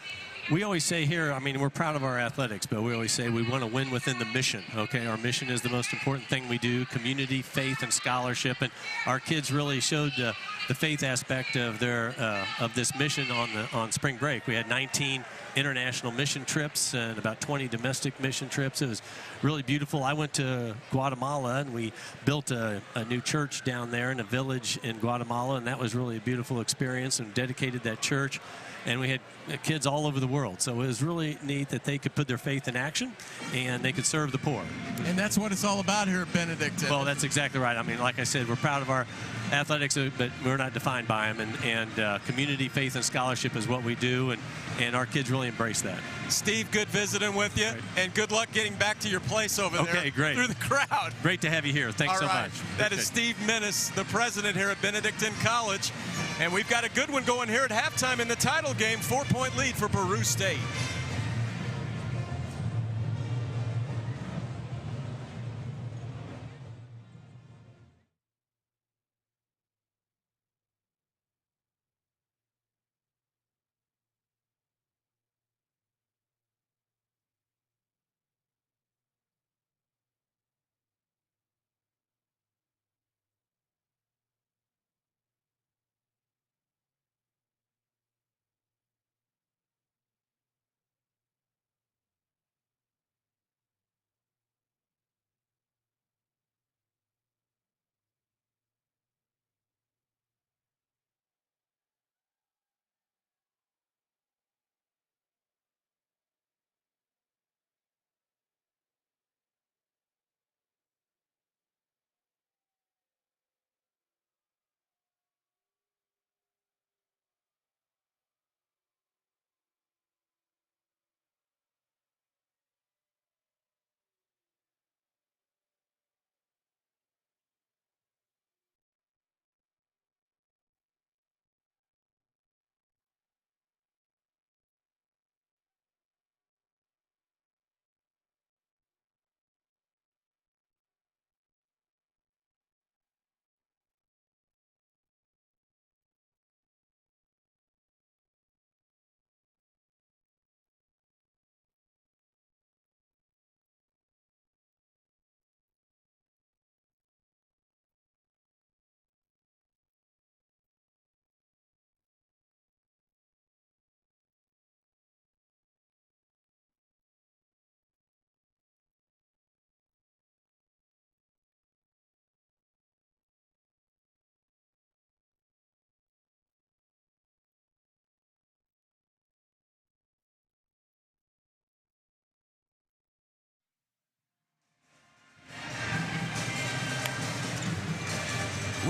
we always say here, I mean, we're proud of our athletics, but we always say we want to win within the mission, okay? Our mission is the most important thing we do, community, faith, and scholarship. And our kids really showed the faith aspect of this mission on spring break. We had 19 international mission trips and about 20 domestic mission trips. It was really beautiful. I went to Guatemala, and we built a new church down there in a village in Guatemala, and that was really a beautiful experience, and dedicated that church. And we had kids all over the world. So it was really neat that they could put their faith in action and they could serve the poor. And that's what it's all about here at Benedictine. Well, that's exactly right. I mean, like I said, we're proud of our athletics, but we're not defined by them. And community, faith, and scholarship is what we do. And our kids really embrace that. Steve, good visiting with you. Great. And good luck getting back to your place over there. Okay, great. Through the crowd. Great to have you here. Thanks so much. That is Steve Menace, the president here at Benedictine College. And we've got a good one going here at halftime in the title game. 4-point lead for Peru State.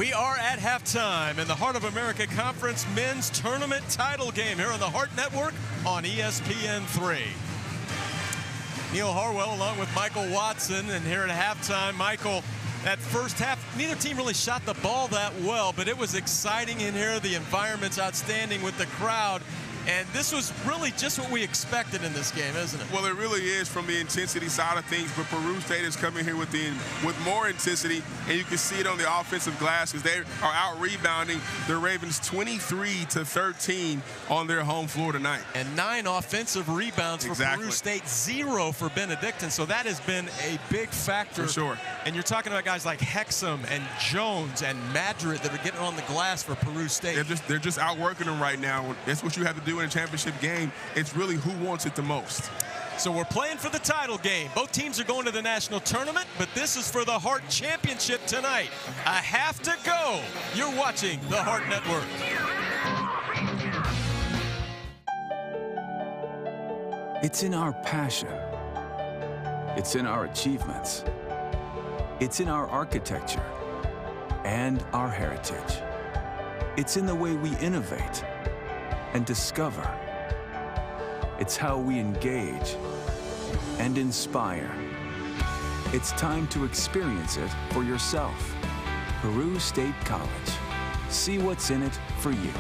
We are at halftime in the Heart of America Conference men's tournament title game here on the Heart Network on ESPN3. Neil Harwell along with Michael Watson, and here at halftime, Michael, that first half, neither team really shot the ball that well, but it was exciting in here. The environment's outstanding with the crowd. And this was really just what we expected in this game, isn't it? Well, it really is from the intensity side of things, but Peru State is coming here with more intensity, and you can see it on the offensive glass because they are out rebounding the Ravens 23-13 on their home floor tonight. And 9 offensive rebounds for Peru State, 0 for Benedictine, so that has been a big factor. For sure. And you're talking about guys like Hexom and Jones and Maddred that are getting on the glass for Peru State. They're just outworking them right now. That's what you have to do in a championship game. It's really who wants it the most. So we're playing for the title game. Both teams are going to the national tournament, but this is for the Heart Championship tonight. A half to go. You're watching the Heart Network. It's in our passion. It's in our achievements. It's in our architecture and our heritage. It's in the way we innovate and discover. It's how we engage and inspire. It's time to experience it for yourself. Peru State College. See what's in it for you.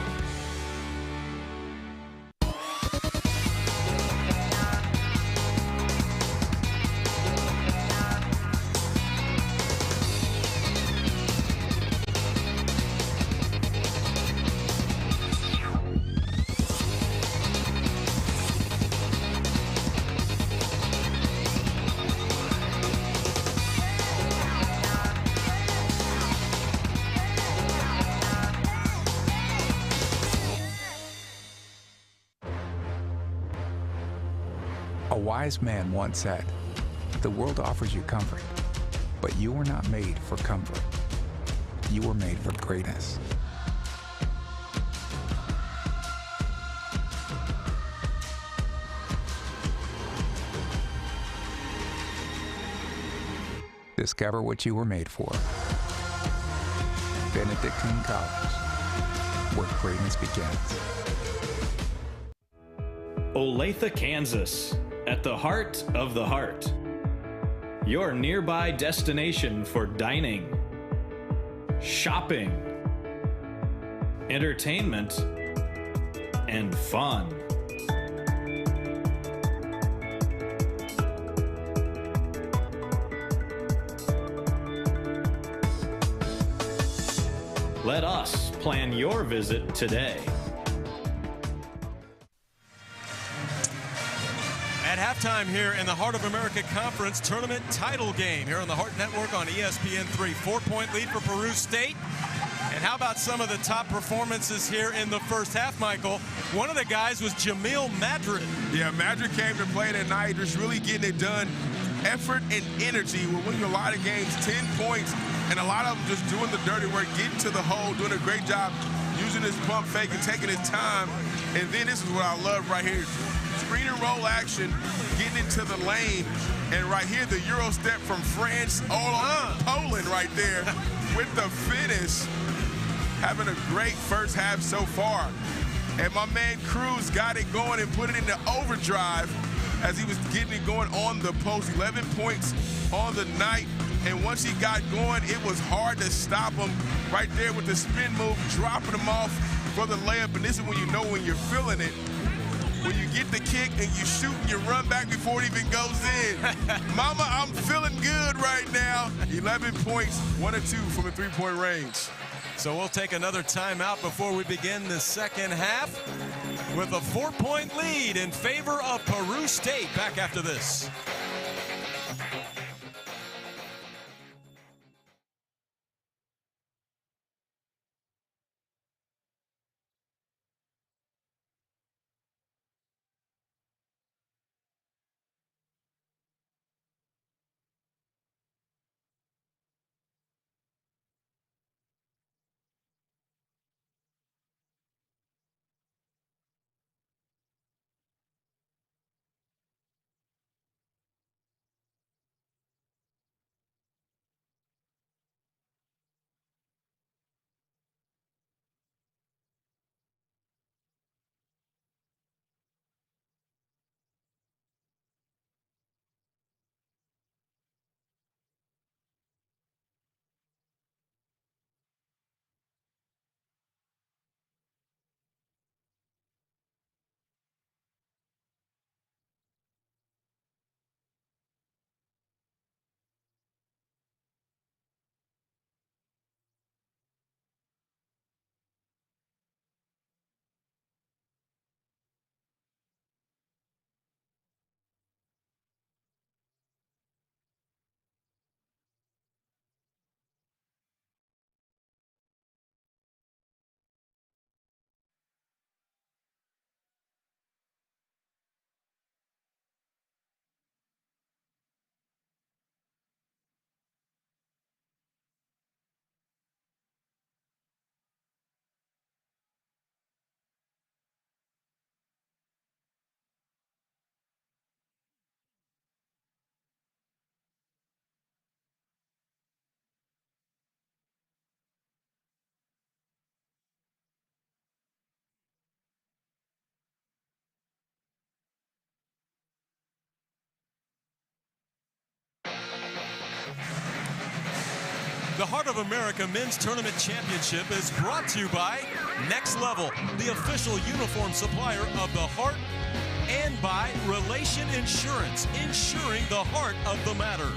A wise man once said, "The world offers you comfort, but you were not made for comfort. You were made for greatness." Discover what you were made for. Benedictine College, where greatness begins. Olathe, Kansas, at the heart of the heart. Your nearby destination for dining, shopping, entertainment, and fun. Let us plan your visit today. At halftime here in the Heart of America Conference tournament title game here on the Heart Network on ESPN3. 4-point lead for Peru State. And how about some of the top performances here in the first half, Michael? One of the guys was Jamil Maddred. Yeah, Maddred came to play tonight, just really getting it done. Effort and energy. We're winning a lot of games, 10 points, and a lot of them just doing the dirty work, getting to the hole, doing a great job, using his pump fake and taking his time. And then this is what I love right here. Screen and roll action, getting into the lane. And right here, the Euro step from France, all on Poland right there with the finish. Having a great first half so far. And my man Cruz got it going and put it into overdrive as he was getting it going on the post. 11 points on the night. And once he got going, it was hard to stop him right there with the spin move, dropping him off for the layup. And this is when you know when you're feeling it. When you get the kick and you shoot and you run back before it even goes in. Mama, I'm feeling good right now. 11 points, 1 of 2 from the three-point range. So we'll take another timeout before we begin the second half with a 4-point lead in favor of Peru State. Back after this. The Heart of America Men's Tournament Championship is brought to you by Next Level, the official uniform supplier of the Heart, and by Relation Insurance, insuring the heart of the matter.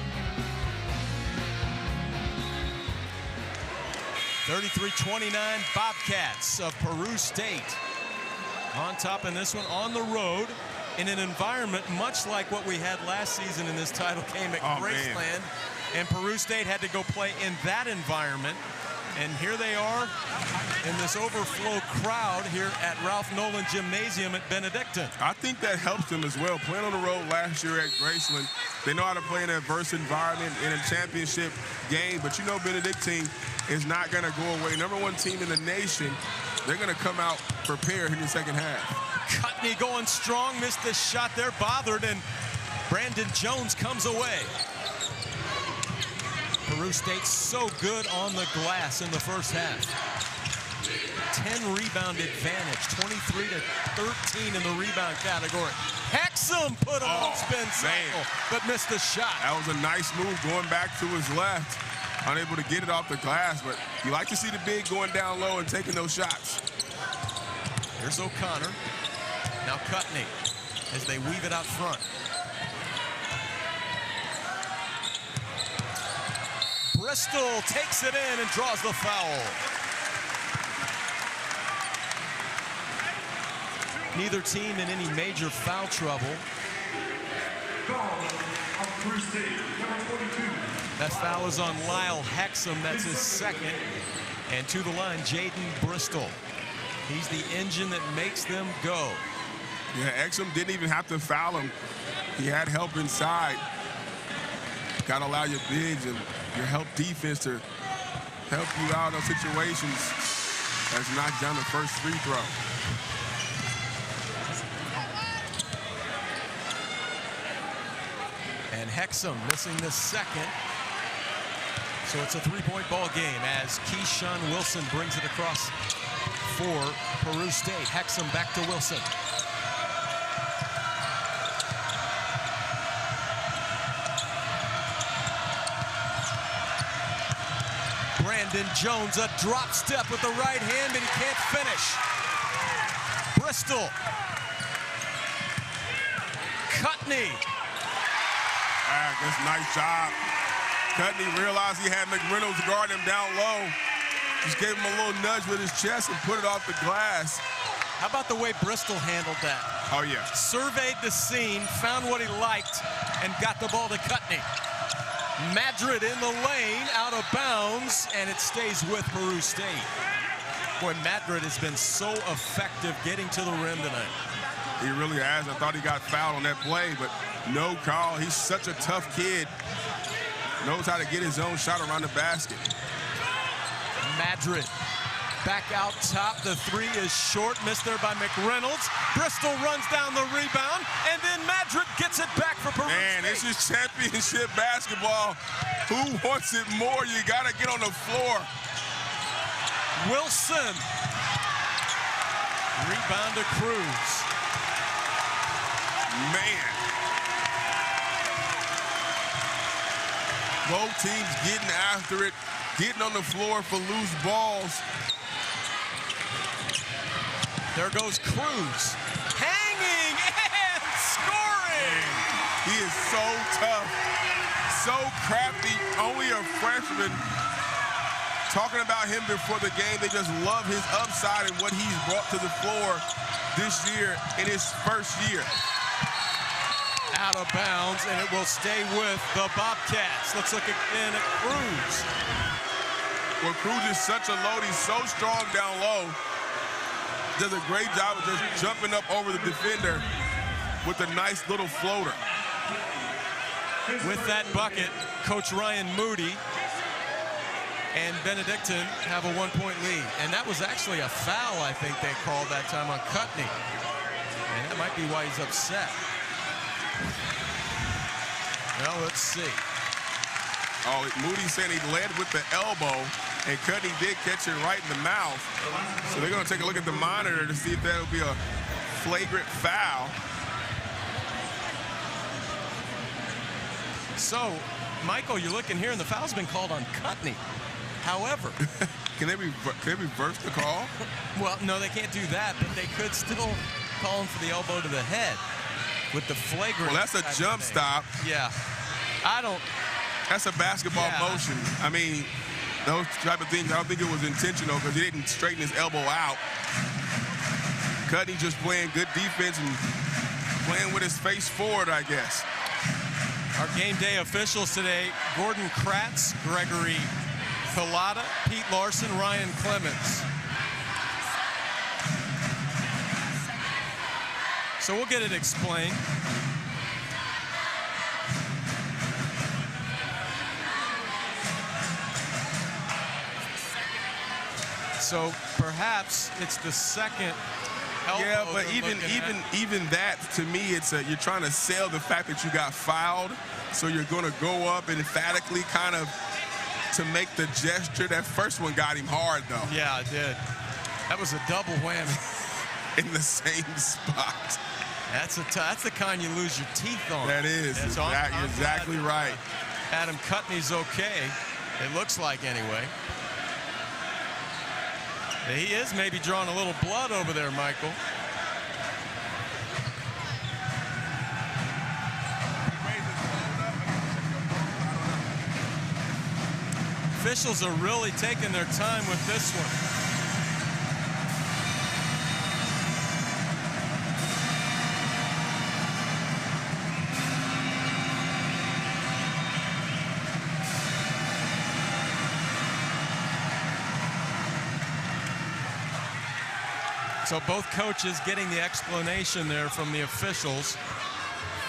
33-29 Bobcats of Peru State. On top in this one, on the road, in an environment much like what we had last season in this title game at Graceland. And Peru State had to go play in that environment. And here they are in this overflow crowd here at Ralph Nolan Gymnasium at Benedictine. I think that helps them as well. Playing on the road last year at Graceland, they know how to play in an adverse environment in a championship game. But you know Benedictine is not going to go away. #1 team in the nation. They're going to come out prepared in the second half. Cutney going strong, missed this shot there, bothered, and Brandon Jones comes away. Peru State so good on the glass in the first half. 10 rebound advantage, 23-13 in the rebound category. Hexom put on spin cycle, but missed the shot. That was a nice move going back to his left. Unable to get it off the glass, but you like to see the big going down low and taking those shots. Here's O'Connor. Now Cutney as they weave it out front. Bristol takes it in and draws the foul. Neither team in any major foul trouble. That foul is on Lyle Hexom. That's his second. And to the line, Jaden Bristol. He's the engine that makes them go. Yeah, Hexom didn't even have to foul him. He had help inside. Got to allow your bigs and your help defense to help you out in those situations. That's knocked down the first free throw. And Hexom missing the second. So it's a three-point ball game as Keyshawn Wilson brings it across for Peru State. Hexom back to Wilson. Brandon Jones, a drop step with the right hand, but he can't finish. Bristol. Cutney. That's a nice job. Cutney realized he had McReynolds guard him down low. Just gave him a little nudge with his chest and put it off the glass. How about the way Bristol handled that? Oh, yeah. Surveyed the scene, found what he liked, and got the ball to Cutney. Maddred in the lane, out of bounds, and it stays with Peru State. Boy, Maddred has been so effective getting to the rim tonight. He really has. I thought he got fouled on that play, but no call. He's such a tough kid. Knows how to get his own shot around the basket. Maddred back out top. The three is short, missed there by McReynolds. Bristol runs down the rebound, and then Maddred gets it back for Peru State. This is championship basketball. Who wants it more? You got to get on the floor. Wilson. Rebound to Cruz. Man. Both teams getting after it, getting on the floor for loose balls. There goes Cruz. Hanging and scoring. He is so tough, so crafty, only a freshman. Talking about him before the game, they just love his upside and what he's brought to the floor this year in his first year. Out of bounds, and it will stay with the Bobcats. Let's look again at Cruz. Well, Cruz is such a load. He's so strong down low. Does a great job of just jumping up over the defender with a nice little floater. With that bucket, Coach Ryan Moody and Benedictine have a one-point lead. And that was actually a foul, I think they called that time on Cutney. And that might be why he's upset. Well, let's see. Oh, Moody said he led with the elbow, and Cutney did catch it right in the mouth. So they're going to take a look at the monitor to see if that'll be a flagrant foul. So, Michael, you're looking here, and the foul's been called on Cutney. However, can they reverse the call? well, no, they can't do that, but they could still call him for the elbow to the head with the flagrant. Well, that's a jump stop. Yeah. That's a basketball motion. I mean, those type of things, I don't think it was intentional because he didn't straighten his elbow out. Cuddy just playing good defense and playing with his face forward, I guess. Our game day officials today, Gordon Kratz, Gregory Pilata, Pete Larson, Ryan Clements. So we'll get it explained. So perhaps it's the second elbow. Yeah, but even that, to me, it's you're trying to sell the fact that you got fouled, so you're going to go up and emphatically kind of to make the gesture. That first one got him hard, though. Yeah, it did. That was a double whammy. In the same spot. That's the kind you lose your teeth on. That is. You're exactly right. Adam Cutney's okay. It looks like, anyway. He is maybe drawing a little blood over there, Michael. Officials are really taking their time with this one. So both coaches getting the explanation there from the officials,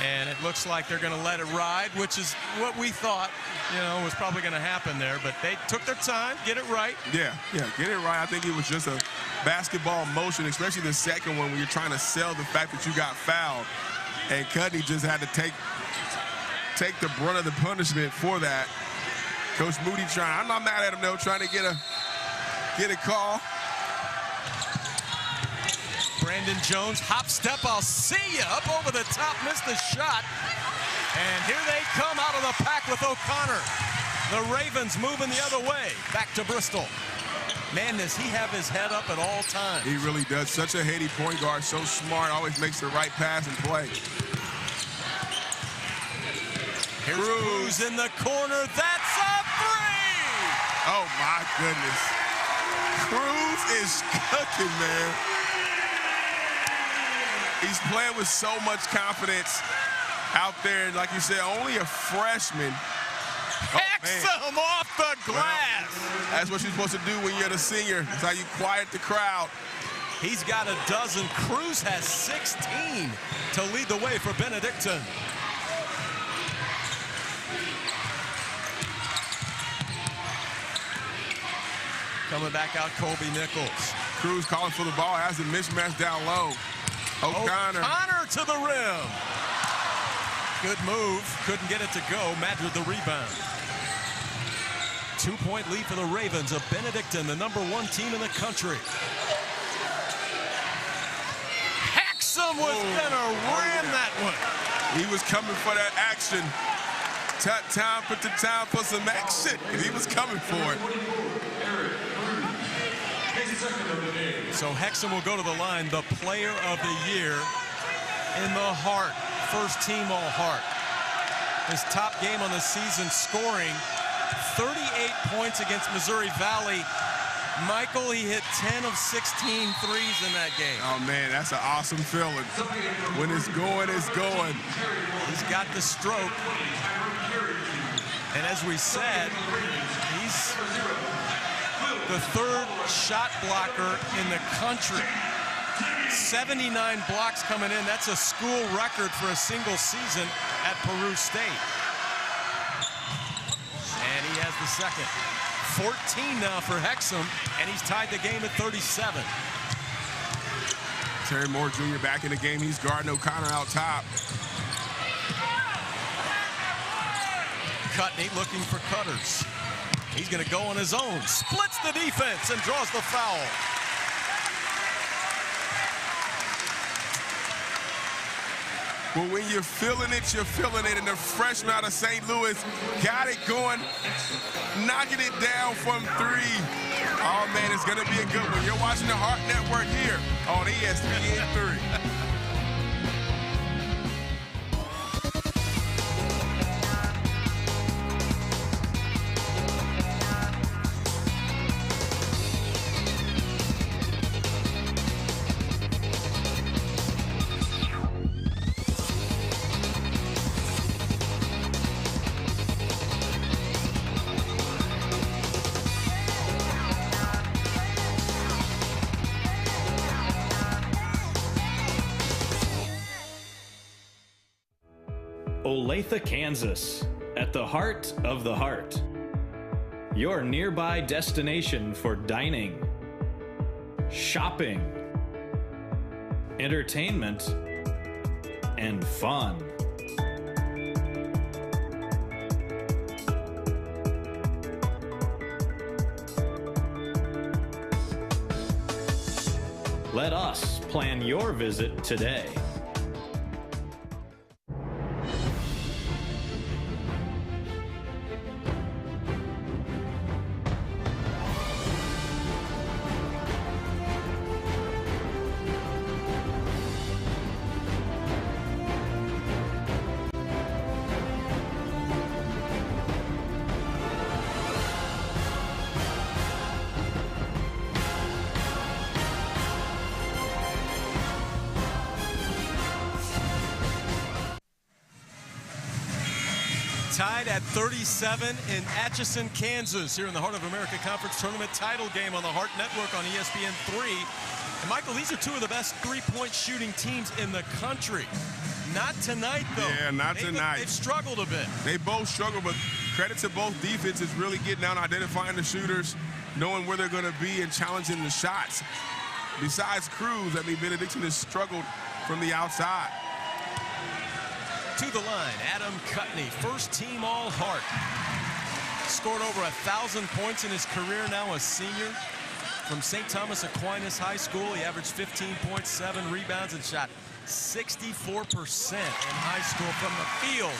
and it looks like they're going to let it ride, which is what we thought, was probably going to happen there. But they took their time, get it right. Yeah, get it right. I think it was just a basketball motion, especially the second one when you're trying to sell the fact that you got fouled. And Cuddy just had to take the brunt of the punishment for that. Coach Moody I'm not mad at him though, trying to get a call. Brandon Jones, hop step, I'll see you, up over the top, missed the shot. And here they come out of the pack with O'Connor. The Ravens moving the other way, back to Bristol. Man, does he have his head up at all times. He really does. Such a heady point guard, so smart, always makes the right pass and play. Here's Cruz in the corner, that's a three! Oh my goodness. Cruz is cooking, man. He's playing with so much confidence out there. Like you said, only a freshman. Hexom off the glass. Well, that's what you're supposed to do when you're the senior. That's how you quiet the crowd. He's got a dozen. Cruz has 16 to lead the way for Benedictine. Coming back out, Colby Nichols. Cruz calling for the ball, has a mismatch down low. O'Connor to the rim. Good move. Couldn't get it to go. Maddred the rebound. 2-point lead for the Ravens of Benedictine, the #1 team in the country. Hexom was gonna ram that one. He was coming for that action. Put the time for some action. He was coming for it. So Hexom will go to the line, the player of the year in the Hart, first team all Hart. His top game on the season, scoring 38 points against Missouri Valley. Michael, he hit 10 of 16 threes in that game. Oh man, that's an awesome feeling. When it's going, it's going. He's got the stroke. And as we said, he's the third shot blocker in the country. 79 blocks coming in. That's a school record for a single season at Peru State. And he has the second. 14 now for Hexom, and he's tied the game at 37. Terry Moore Jr. back in the game. He's guarding O'Connor out top. Cutney looking for cutters. He's going to go on his own. Splits the defense and draws the foul. Well, when you're feeling it, you're feeling it. And the freshman out of St. Louis got it going, knocking it down from 3. Oh, man, it's going to be a good one. You're watching the Heart Network here on ESPN 3. Olathe, Kansas, at the heart of the heart. Your nearby destination for dining, shopping, entertainment, and fun. Let us plan your visit today. Tied at 37 in Atchison, Kansas, here in the Heart of America Conference Tournament title game on the Heart Network on ESPN 3. And Michael, these are two of the best three-point shooting teams in the country. Not tonight, though. Yeah, not tonight. They've struggled a bit. They both struggle, but credit to both defenses really getting out, identifying the shooters, knowing where they're going to be, and challenging the shots. Besides Cruz, I mean, Benedictine has struggled from the outside. To the line, Adam Cutney, first team All-Heart. Scored over 1,000 points in his career, now a senior. From St. Thomas Aquinas High School, he averaged 15.7 rebounds and shot 64% in high school from the field.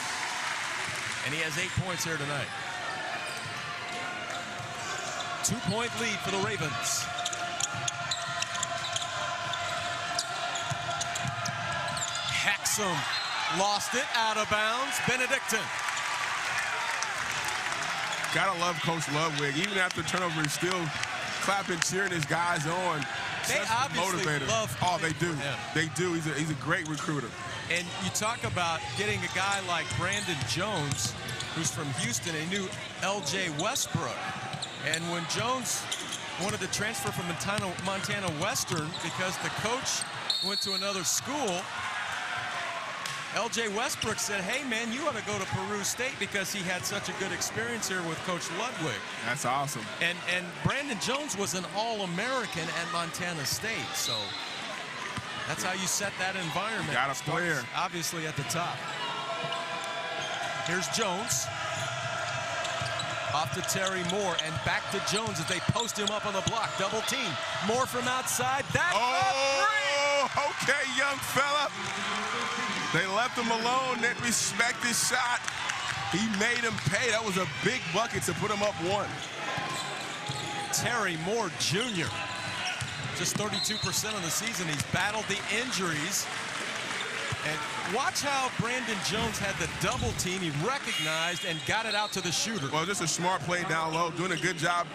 And he has 8 points here tonight. 2-point lead for the Ravens. Hexom lost it out of bounds. Benedictine. Gotta love Coach Ludwig. Even after turnover, he's still clapping, cheering his guys on. They obviously love. Oh, they do. They do. He's a great recruiter. And you talk about getting a guy like Brandon Jones, who's from Houston, and knew L.J. Westbrook. And when Jones wanted to transfer from Montana Western because the coach went to another school, L.J. Westbrook said, hey, man, you ought to go to Peru State because he had such a good experience here with Coach Ludwig. That's awesome. And Brandon Jones was an All-American at Montana State, so that's how you set that environment. Got a player. Obviously at the top. Here's Jones. Off to Terry Moore and back to Jones as they post him up on the block. Double team. Moore from outside. That's okay, young fella. They left him alone. Didn't respect his shot. He made him pay. That was a big bucket to put him up 1. Terry Moore Jr. Just 32% on the season. He's battled the injuries. And watch how Brandon Jones had the double team. He recognized and got it out to the shooter. Well, just a smart play down low, doing a good job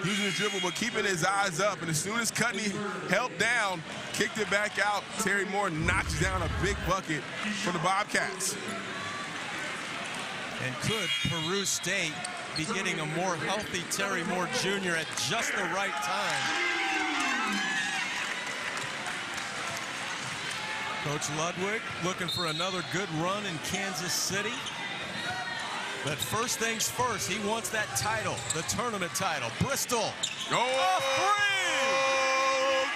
using his dribble, but keeping his eyes up. And as soon as Cutney helped down, kicked it back out, Terry Moore knocks down a big bucket for the Bobcats. And could Peru State be getting a more healthy Terry Moore Jr. at just the right time? Coach Ludwig looking for another good run in Kansas City. But first things first, he wants that title, the tournament title. Bristol. Oh,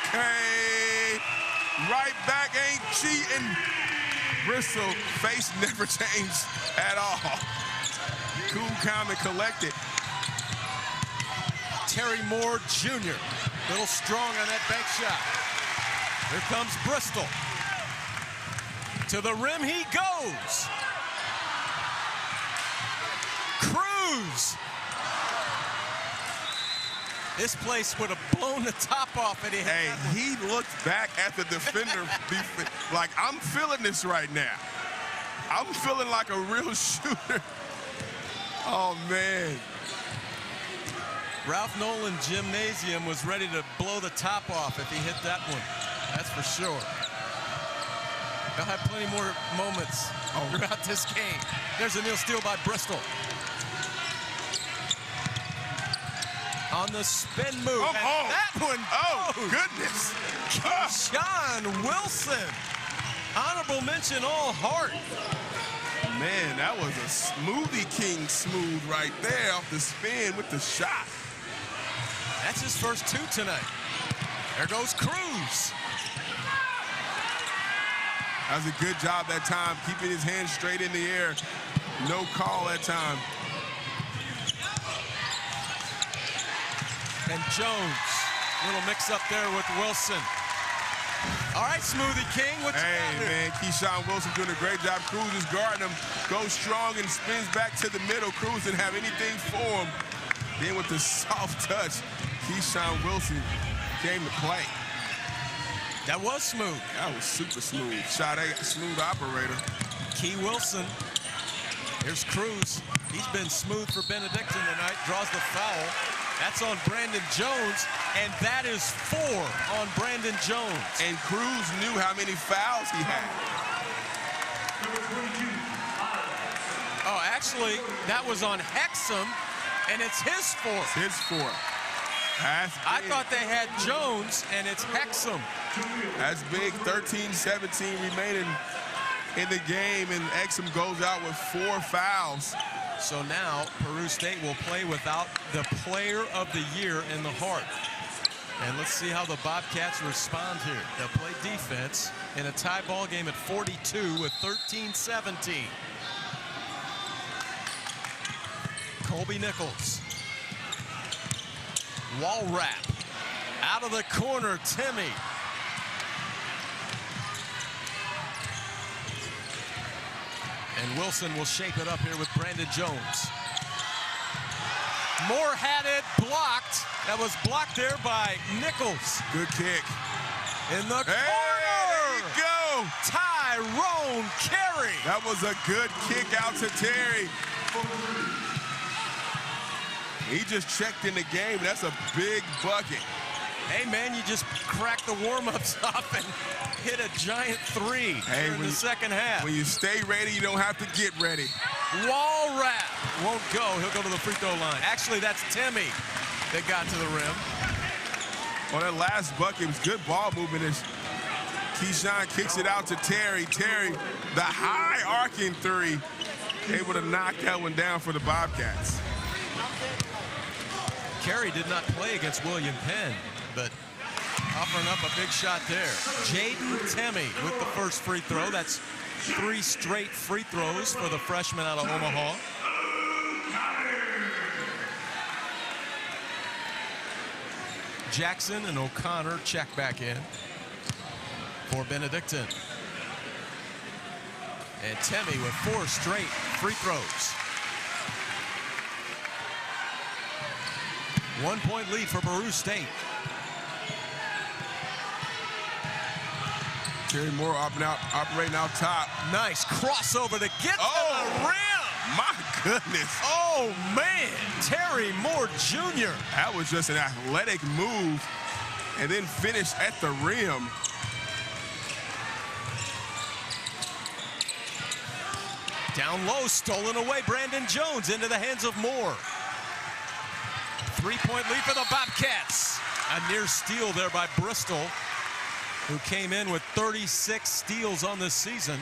okay. Right back, ain't cheating. Bristol face never changed at all. Cool, calm, and collected. Terry Moore Jr. A little strong on that bank shot. Here comes Bristol. To the rim he goes. Cruz. This place would have blown the top off and he looked back at the defender like, I'm feeling this right now. I'm feeling like a real shooter. Oh, man. Ralph Nolan Gymnasium was ready to blow the top off if he hit that one. That's for sure. They'll have plenty more moments throughout this game. There's a steal by Bristol. On the spin move. That one goodness. Keyshawn Wilson. Honorable mention, all heart. Man, that was a smoothie king smooth right there off the spin with the shot. That's his first 2 tonight. There goes Cruz. That was a good job that time, keeping his hands straight in the air. No call that time. And Jones, little mix up there with Wilson. All right, Smoothie King, what you got here? Man, Keyshawn Wilson doing a great job. Cruz is guarding him, goes strong and spins back to the middle. Cruz didn't have anything for him. Then with the soft touch, Keyshawn Wilson came to play. That was smooth. That was super smooth. Shot a smooth operator. Key Wilson. Here's Cruz. He's been smooth for Benedictine tonight. Draws the foul. That's on Brandon Jones, and that is 4 on Brandon Jones. And Cruz knew how many fouls he had. Oh, actually, that was on Hexom, and it's his 4th. His 4th. I thought they had Jones, and it's Hexom. That's big. 13-17 remaining in the game, and Hexom goes out with 4 fouls. So now Peru State will play without the player of the year in the Heart. And let's see how the Bobcats respond here. They'll play defense in a tie ball game at 42 with 13-17. Colby Nichols. Wall wrap. Out of the corner, Timmy. And Wilson will shape it up here with Brandon Jones. Moore had it blocked. That was blocked there by Nichols. Good kick. In the corner. There you go. Tyrone Carey. That was a good kick out to Terry. He just checked in the game. That's a big bucket. Hey, man, you just cracked the warm-ups off and hit a giant 3 in the second half. When you stay ready, you don't have to get ready. Wall wrap. Won't go. He'll go to the free throw line. Actually, that's Timmy that got to the rim. Well, that last bucket was good ball movement as Keyshawn kicks it out to Terry. Terry, the high arcing 3, able to knock that one down for the Bobcats. Carey did not play against William Penn, but offering up a big shot there. Jaden Timmy with the first free throw. That's 3 straight free throws for the freshman out of Omaha. Jackson and O'Connor check back in for Benedictine. And Timmy with 4 straight free throws. 1-point lead for Peru State. Terry Moore operating out top. Nice crossover to get to the rim. My goodness. Oh, man. Terry Moore Jr. That was just an athletic move and then finished at the rim. Down low, stolen away. Brandon Jones into the hands of Moore. 3-point lead for the Bobcats. A near steal there by Bristol, who came in with 36 steals on this season.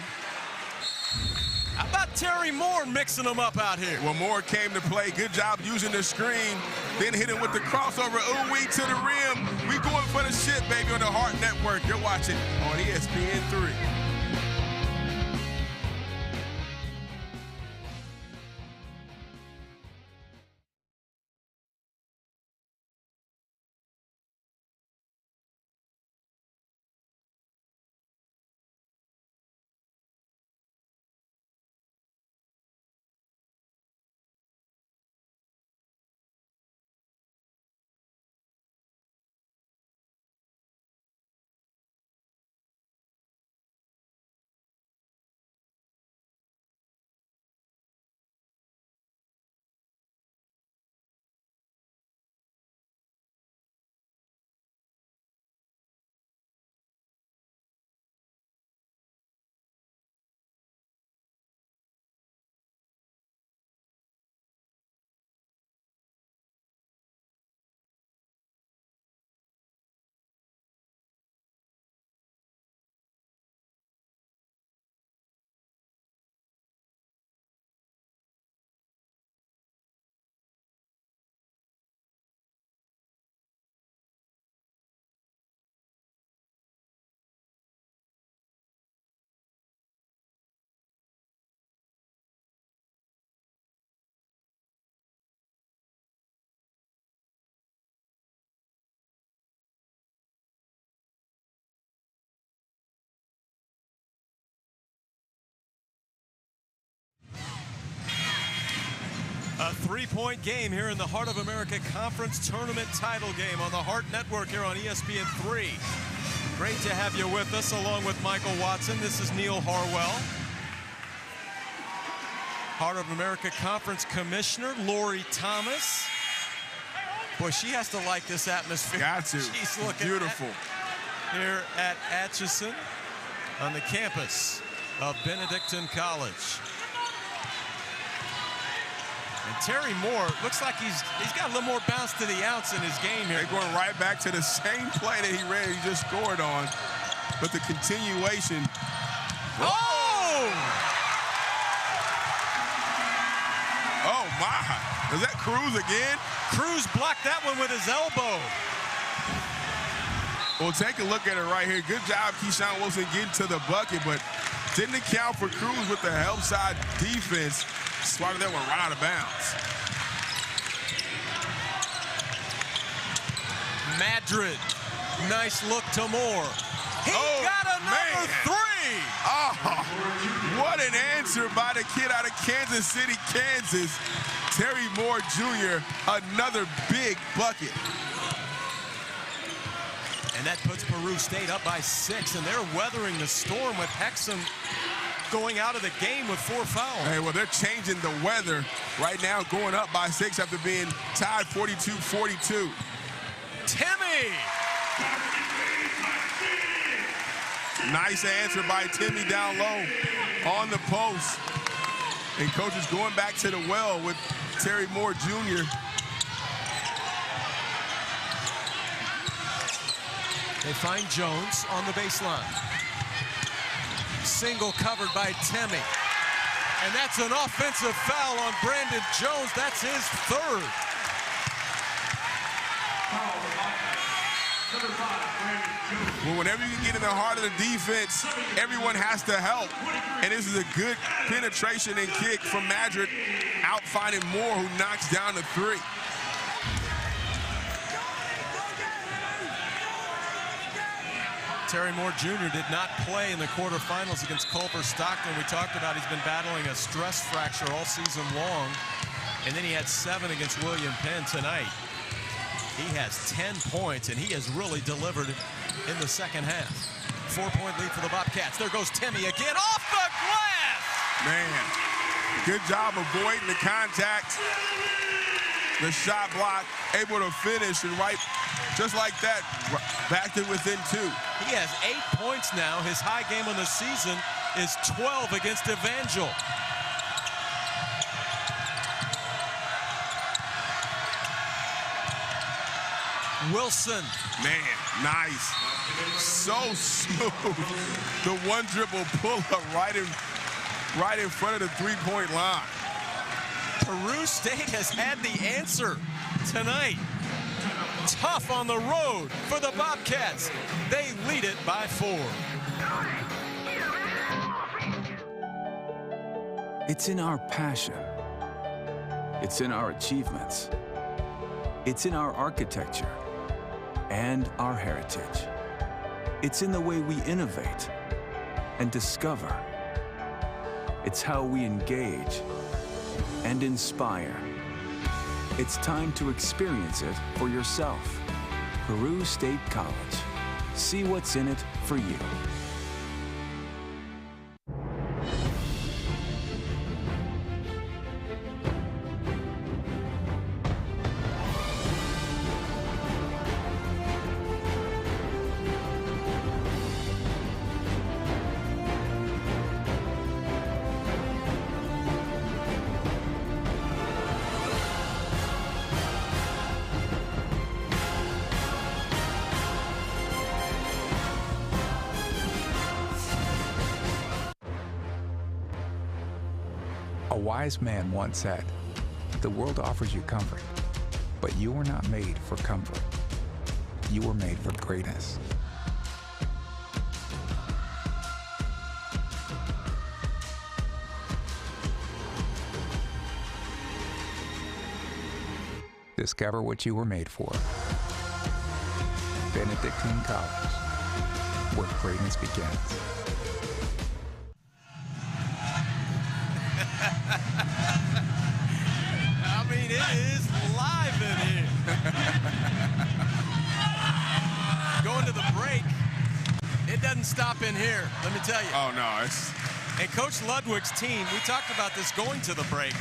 How about Terry Moore mixing them up out here? Well, Moore came to play. Good job using the screen. Then hit him with the crossover. Ooh-wee to the rim. We going for the shit, baby, on the Heart Network. You're watching on ESPN3. A three-point game here in the Heart of America Conference Tournament title game on the Heart Network here on ESPN3. Great to have you with us, along with Michael Watson. This is Neil Harwell. Heart of America Conference Commissioner Lori Thomas. Boy, she has to like this atmosphere. Got to. She's looking beautiful here at Atchison on the campus of Benedictine College. And Terry Moore looks like he's got a little more bounce to the ounce in his game here. They're going right back to the same play that he just scored on, but the continuation. Oh! Oh my! Is that Cruz again? Cruz blocked that one with his elbow. Well, take a look at it right here. Good job, Keyshawn Wilson, getting to the bucket, but didn't account for Cruz with the help side defense. Swatted that one right out of bounds. Maddred, nice look to Moore. He got another three. Oh, what an answer by the kid out of Kansas City, Kansas. Terry Moore Jr., another big bucket. And that puts Peru State up by 6, and they're weathering the storm with Hexom going out of the game with 4 fouls. Hey, well, they're changing the weather right now, going up by 6 after being tied 42-42. Timmy! Nice answer by Timmy down low on the post. And coach is going back to the well with Terry Moore Jr. They find Jones on the baseline. Single covered by Timmy. And that's an offensive foul on Brandon Jones. That's his third. Well, whenever you can get in the heart of the defense, everyone has to help. And this is a good penetration and kick from Maddred, out finding Moore, who knocks down the three. Terry Moore Jr. did not play in the quarterfinals against Culver Stockton. We talked about he's been battling a stress fracture all season long. And then he had 7 against William Penn tonight. He has 10 points, and he has really delivered in the second half. 4-point lead for the Bobcats. There goes Timmy again, off the glass! Man, good job avoiding the contact. The shot block, able to finish, and right, just like that, back to within 2. He has 8 points now. His high game on the season is 12 against Evangel. Wilson. Man, nice. So smooth. The one dribble pull-up right in front of the three-point line. Peru State has had the answer tonight. Tough on the road for the Bobcats. They lead it by 4. It's in our passion. It's in our achievements. It's in our architecture and our heritage. It's in the way we innovate and discover. It's how we engage and inspire. It's time to experience it for yourself. Peru State College. See what's in it for you. A wise man once said, "The world offers you comfort, but you were not made for comfort. You were made for greatness." Discover what you were made for. Benedictine College, where greatness begins. mean, it is live in here. Going to the break. It doesn't stop in here, let me tell you. Oh, no. It's... And Coach Ludwig's team, we talked about this going to the break,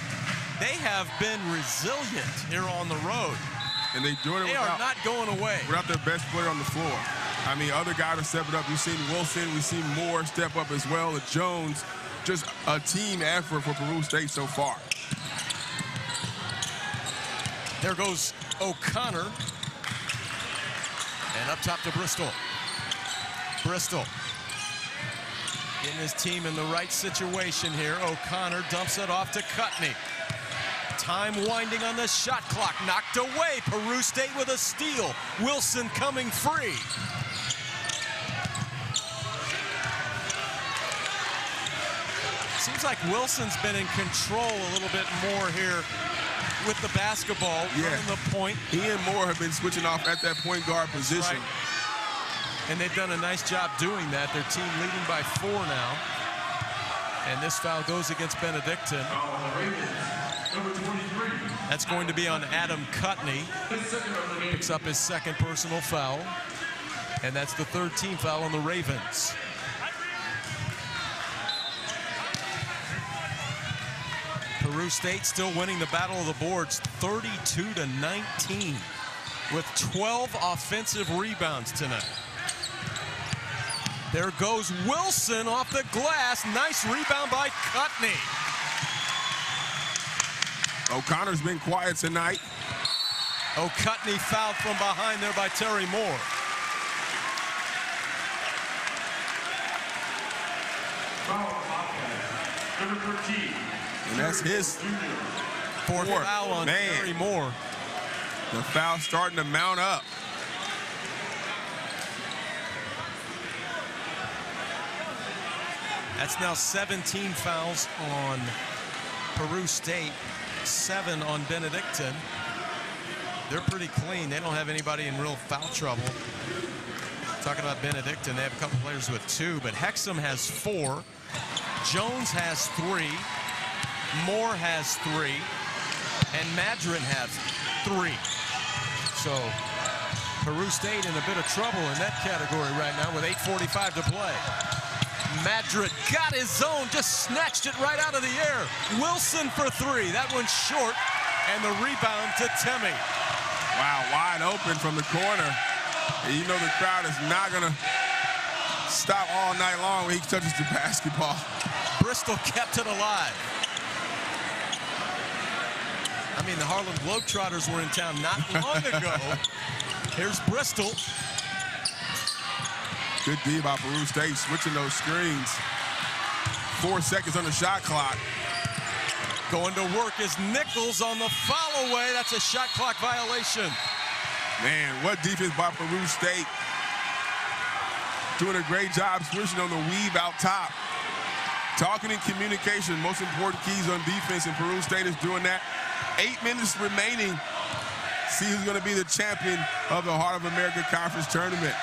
they have been resilient here on the road. And they doing it They are not going away. without their best player on the floor. I mean, other guys are stepping up. You've seen Wilson. We've seen Moore step up as well. And Jones, just a team effort for Peru State so far. There goes O'Connor. And up top to Bristol. Bristol getting his team in the right situation here. O'Connor dumps it off to Cutney. Time winding on the shot clock. Knocked away. Peru State with a steal. Wilson coming free. Seems like Wilson's been in control a little bit more here with the basketball. Running the point. He and Moore have been switching off at that point guard position. Right. And they've done a nice job doing that. Their team leading by 4 now. And this foul goes against Benedictine. That's going to be on Adam Cutney. Picks up his second personal foul. And that's the third team foul on the Ravens. Peru State still winning the battle of the boards 32-19 with 12 offensive rebounds tonight. There goes Wilson off the glass. Nice rebound by Cutney. O'Connor's been quiet tonight. Cutney fouled from behind there by Terry Moore. Number 13. And that's his fourth foul on Terry Moore. The foul starting to mount up. That's now 17 fouls on Peru State, 7 on Benedictine. They're pretty clean. They don't have anybody in real foul trouble. Talking about Benedictine, they have a couple players with 2, but Hexom has 4. Jones has 3. Moore has 3. And Maddred has 3. So Peru State in a bit of trouble in that category right now with 8:45 to play. Maddred got his zone, just snatched it right out of the air. Wilson for 3. That one's short, and the rebound to Temmie. Wow, wide open from the corner. And you know the crowd is not going to stop all night long when he touches the basketball. Bristol kept it alive. I mean, the Harlem Globetrotters were in town not long ago. Here's Bristol. Good D by Peru State, switching those screens. 4 seconds on the shot clock. Going to work is Nichols on the foul away. That's a shot clock violation. Man, what defense by Peru State. Doing a great job switching on the weave out top. Talking and communication, most important keys on defense, and Peru State is doing that. 8 minutes remaining. See who's going to be the champion of the Heart of America Conference Tournament.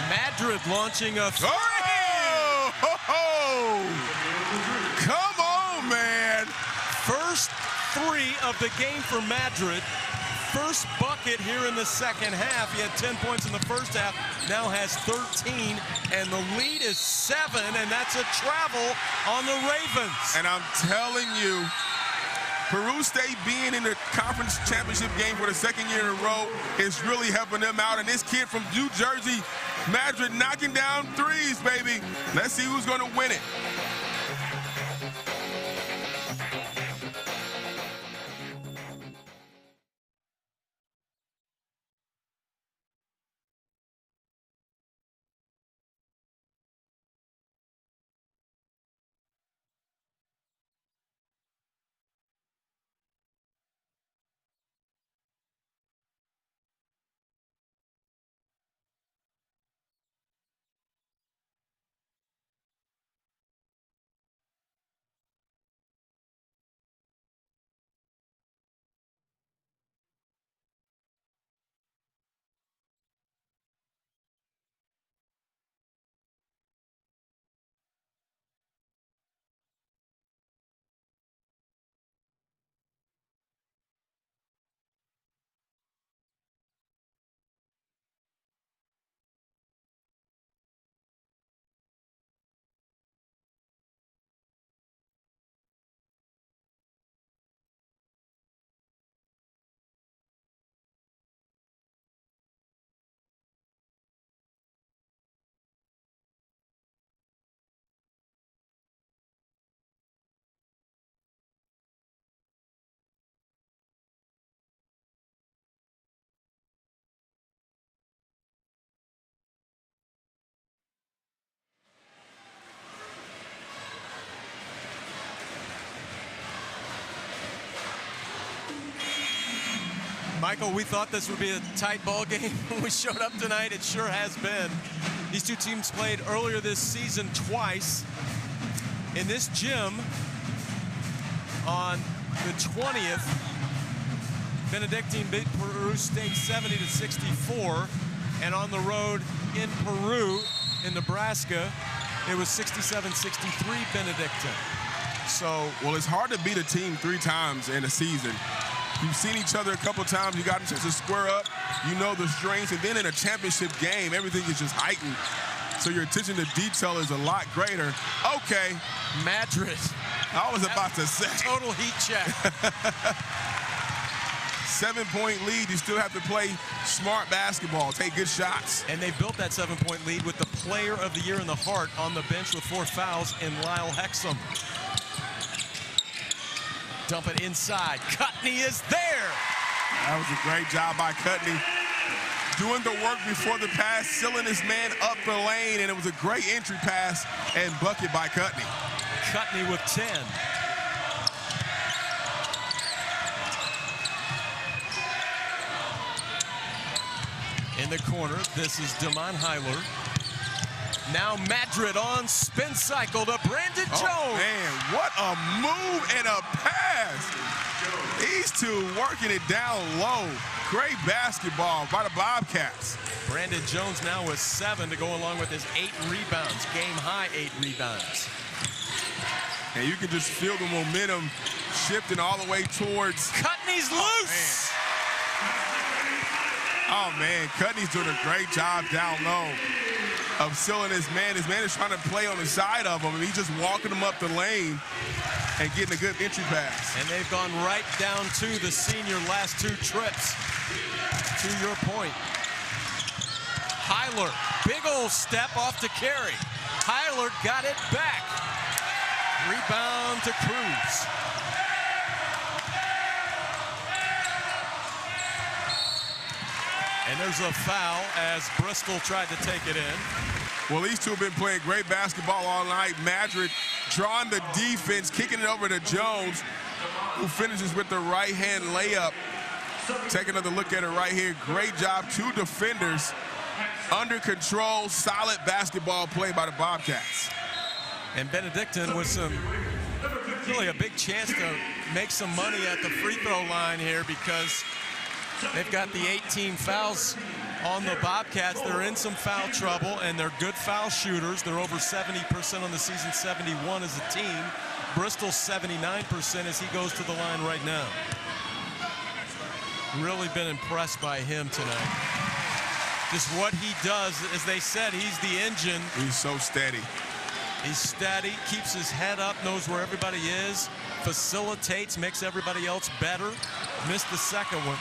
Maddred launching a 3. Oh! Come on, man. First 3 of the game for Maddred. First bucket here in the second half. He had 10 points in the first half, now has 13, and the lead is 7, and that's a travel on the Ravens. And I'm telling you, Peru State being in the conference championship game for the second year in a row is really helping them out. And this kid from New Jersey, Maddred, knocking down threes, baby. Let's see who's going to win it. Michael, we thought this would be a tight ball game when we showed up tonight. It sure has been. These two teams played earlier this season twice. In this gym on the 20th, Benedictine beat Peru State 70-64. And on the road in Peru, in Nebraska, it was 67-63 Benedictine. So, well, it's hard to beat a team 3 times in a season. You've seen each other a couple times. You got a chance to square up. You know the strengths. And then in a championship game, everything is just heightened. So your attention to detail is a lot greater. Okay. Maddred. I was about to say. Total heat check. 7-point lead. You still have to play smart basketball, take good shots. And they built that 7-point lead with the player of the year in the Heart on the bench with 4 fouls in Lyle Hexom. Dump it inside. Cutney is there. That was a great job by Cutney. Doing the work before the pass, sealing his man up the lane, and it was a great entry pass and bucket by Cutney. Cutney with 10. In the corner, this is Damon Heiler. Now Maddred on spin cycle to Brandon Jones. Oh, man, what a move and a pass. These two working it down low. Great basketball by the Bobcats. Brandon Jones now with 7 to go along with his 8 rebounds. Game high 8 rebounds. And you can just feel the momentum shifting all the way towards. Cutney's loose. Oh, man, Cutney's doing a great job down low of sealing his man. His man is trying to play on the side of him, and he's just walking him up the lane and getting a good entry pass. And they've gone right down to the senior last 2 trips. To your point. Heiler, big old step off to Carey. Heiler got it back. Rebound to Cruz. And there's a foul as Bristol tried to take it in. Well, these two have been playing great basketball all night. Maddred drawing the defense, kicking it over to Jones, who finishes with the right-hand layup. Take another look at it right here. Great job, 2 defenders. Under control, solid basketball play by the Bobcats. And Benedictine with really a big chance to make some money at the free throw line here because they've got the 18 fouls on the Bobcats. They're in some foul trouble, and they're good foul shooters. They're over 70% on the season, 71 as a team. Bristol's 79% as he goes to the line right now. Really been impressed by him tonight. Just what he does, as they said, he's the engine. He's so steady. He's steady, keeps his head up, knows where everybody is, facilitates, makes everybody else better. Missed the second one.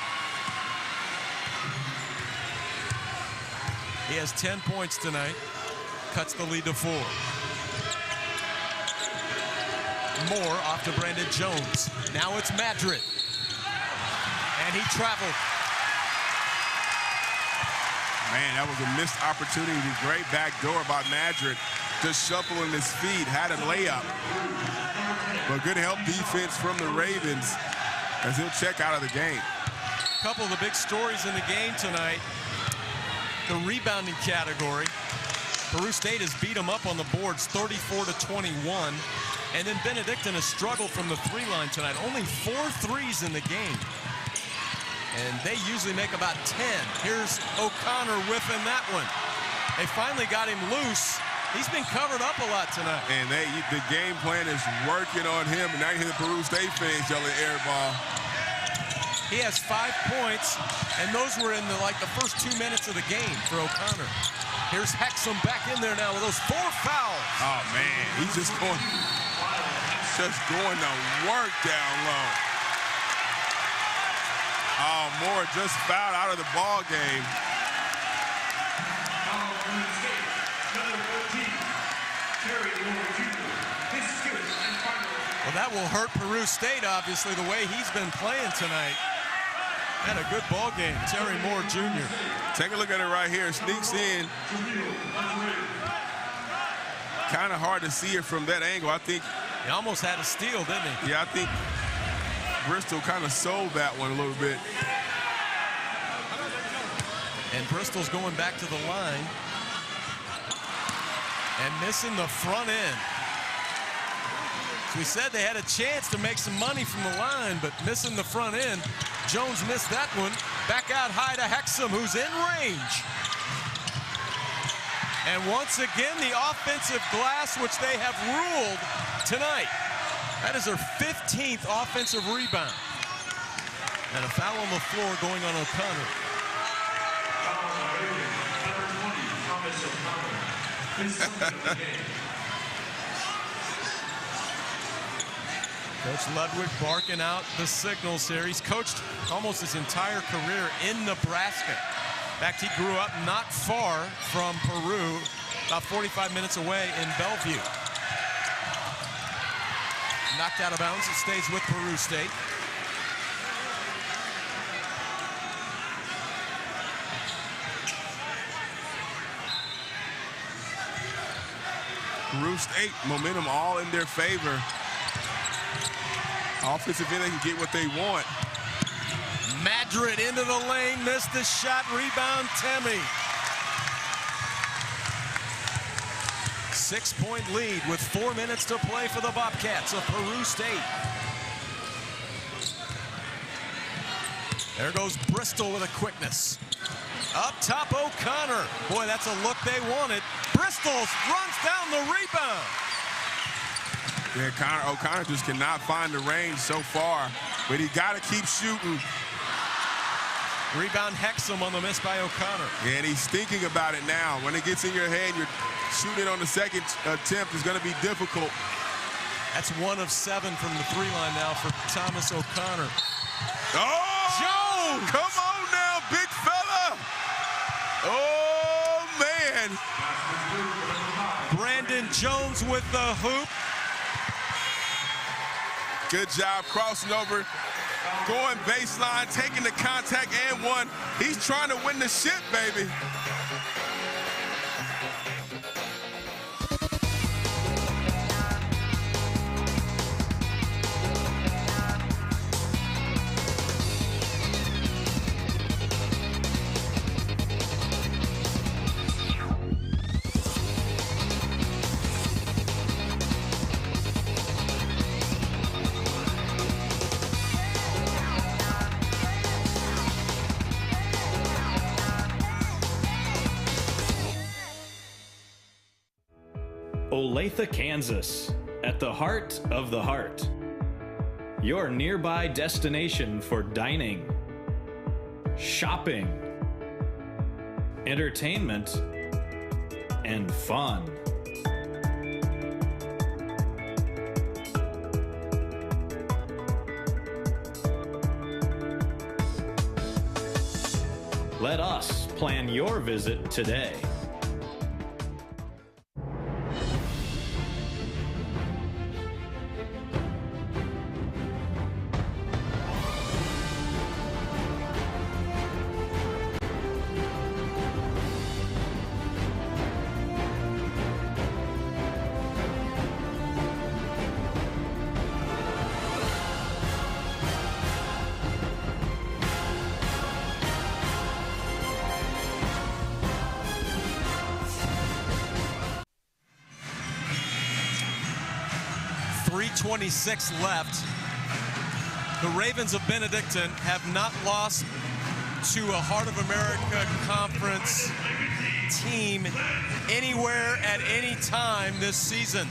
He has 10 points tonight, cuts the lead to 4. Moore off to Brandon Jones. Now it's Maddred. And he traveled. Man, that was a missed opportunity. Great back door by Maddred. Just shuffling his feet, had a layup. But good help defense from the Ravens as he'll check out of the game. A couple of the big stories in the game tonight. The rebounding category. Peru State has beat them up on the boards 34-21. And then Benedictine has struggled from the 3-line tonight. Only 4 threes in the game. And they usually make about 10. Here's O'Connor whiffing that one. They finally got him loose. He's been covered up a lot tonight. And the game plan is working on him. And now you hear the Peru State fans yelling air ball. He has 5 points, and those were in the first 2 minutes of the game for O'Connor. Here's Hexom back in there now with those 4 fouls. Oh, man, he's just going to work down low. Oh, Moore just fouled out of the ball game. Well, that will hurt Peru State, obviously, the way he's been playing tonight. Had a good ball game, Terry Moore Jr. Take a look at it right here. Sneaks in. Kind of hard to see it from that angle. I think he almost had a steal, didn't he? Yeah, I think Bristol kind of sold that one a little bit. And Bristol's going back to the line and missing the front end. As we said, they had a chance to make some money from the line, but missing the front end. Jones missed that one. Back out high to Hexom, who's in range. And once again, the offensive glass, which they have ruled tonight. That is their 15th offensive rebound. And a foul on the floor going on O'Connor. Coach Ludwig barking out the signals here. He's coached almost his entire career in Nebraska. In fact, he grew up not far from Peru, about 45 minutes away in Bellevue. Knocked out of bounds. It stays with Peru State. Peru State, momentum all in their favor. Offensive end, they can get what they want. Maddred into the lane, missed the shot, rebound Temi. 6-point lead with 4 minutes to play for the Bobcats of Peru State. There goes Bristol with a quickness. Up top, O'Connor. Boy, that's a look they wanted. Bristol runs down the rebound. Yeah, O'Connor just cannot find the range so far, but he got to keep shooting. Rebound Hexom on the miss by O'Connor. Yeah, and he's thinking about it now. When it gets in your head, you're shooting on the second attempt is going to be difficult. That's 1 of 7 from the 3-line now for Thomas O'Connor. Oh! Jones! Come on now, big fella! Oh, man! Brandon Jones with the hoop. Good job crossing over, going baseline, taking the contact and one. He's trying to win the ship, baby. Olathe, Kansas, at the heart of the heart. Your nearby destination for dining, shopping, entertainment, and fun. Let us plan your visit today. .26 left. The Ravens of Benedictine have not lost to a Heart of America Conference team anywhere at any time this season.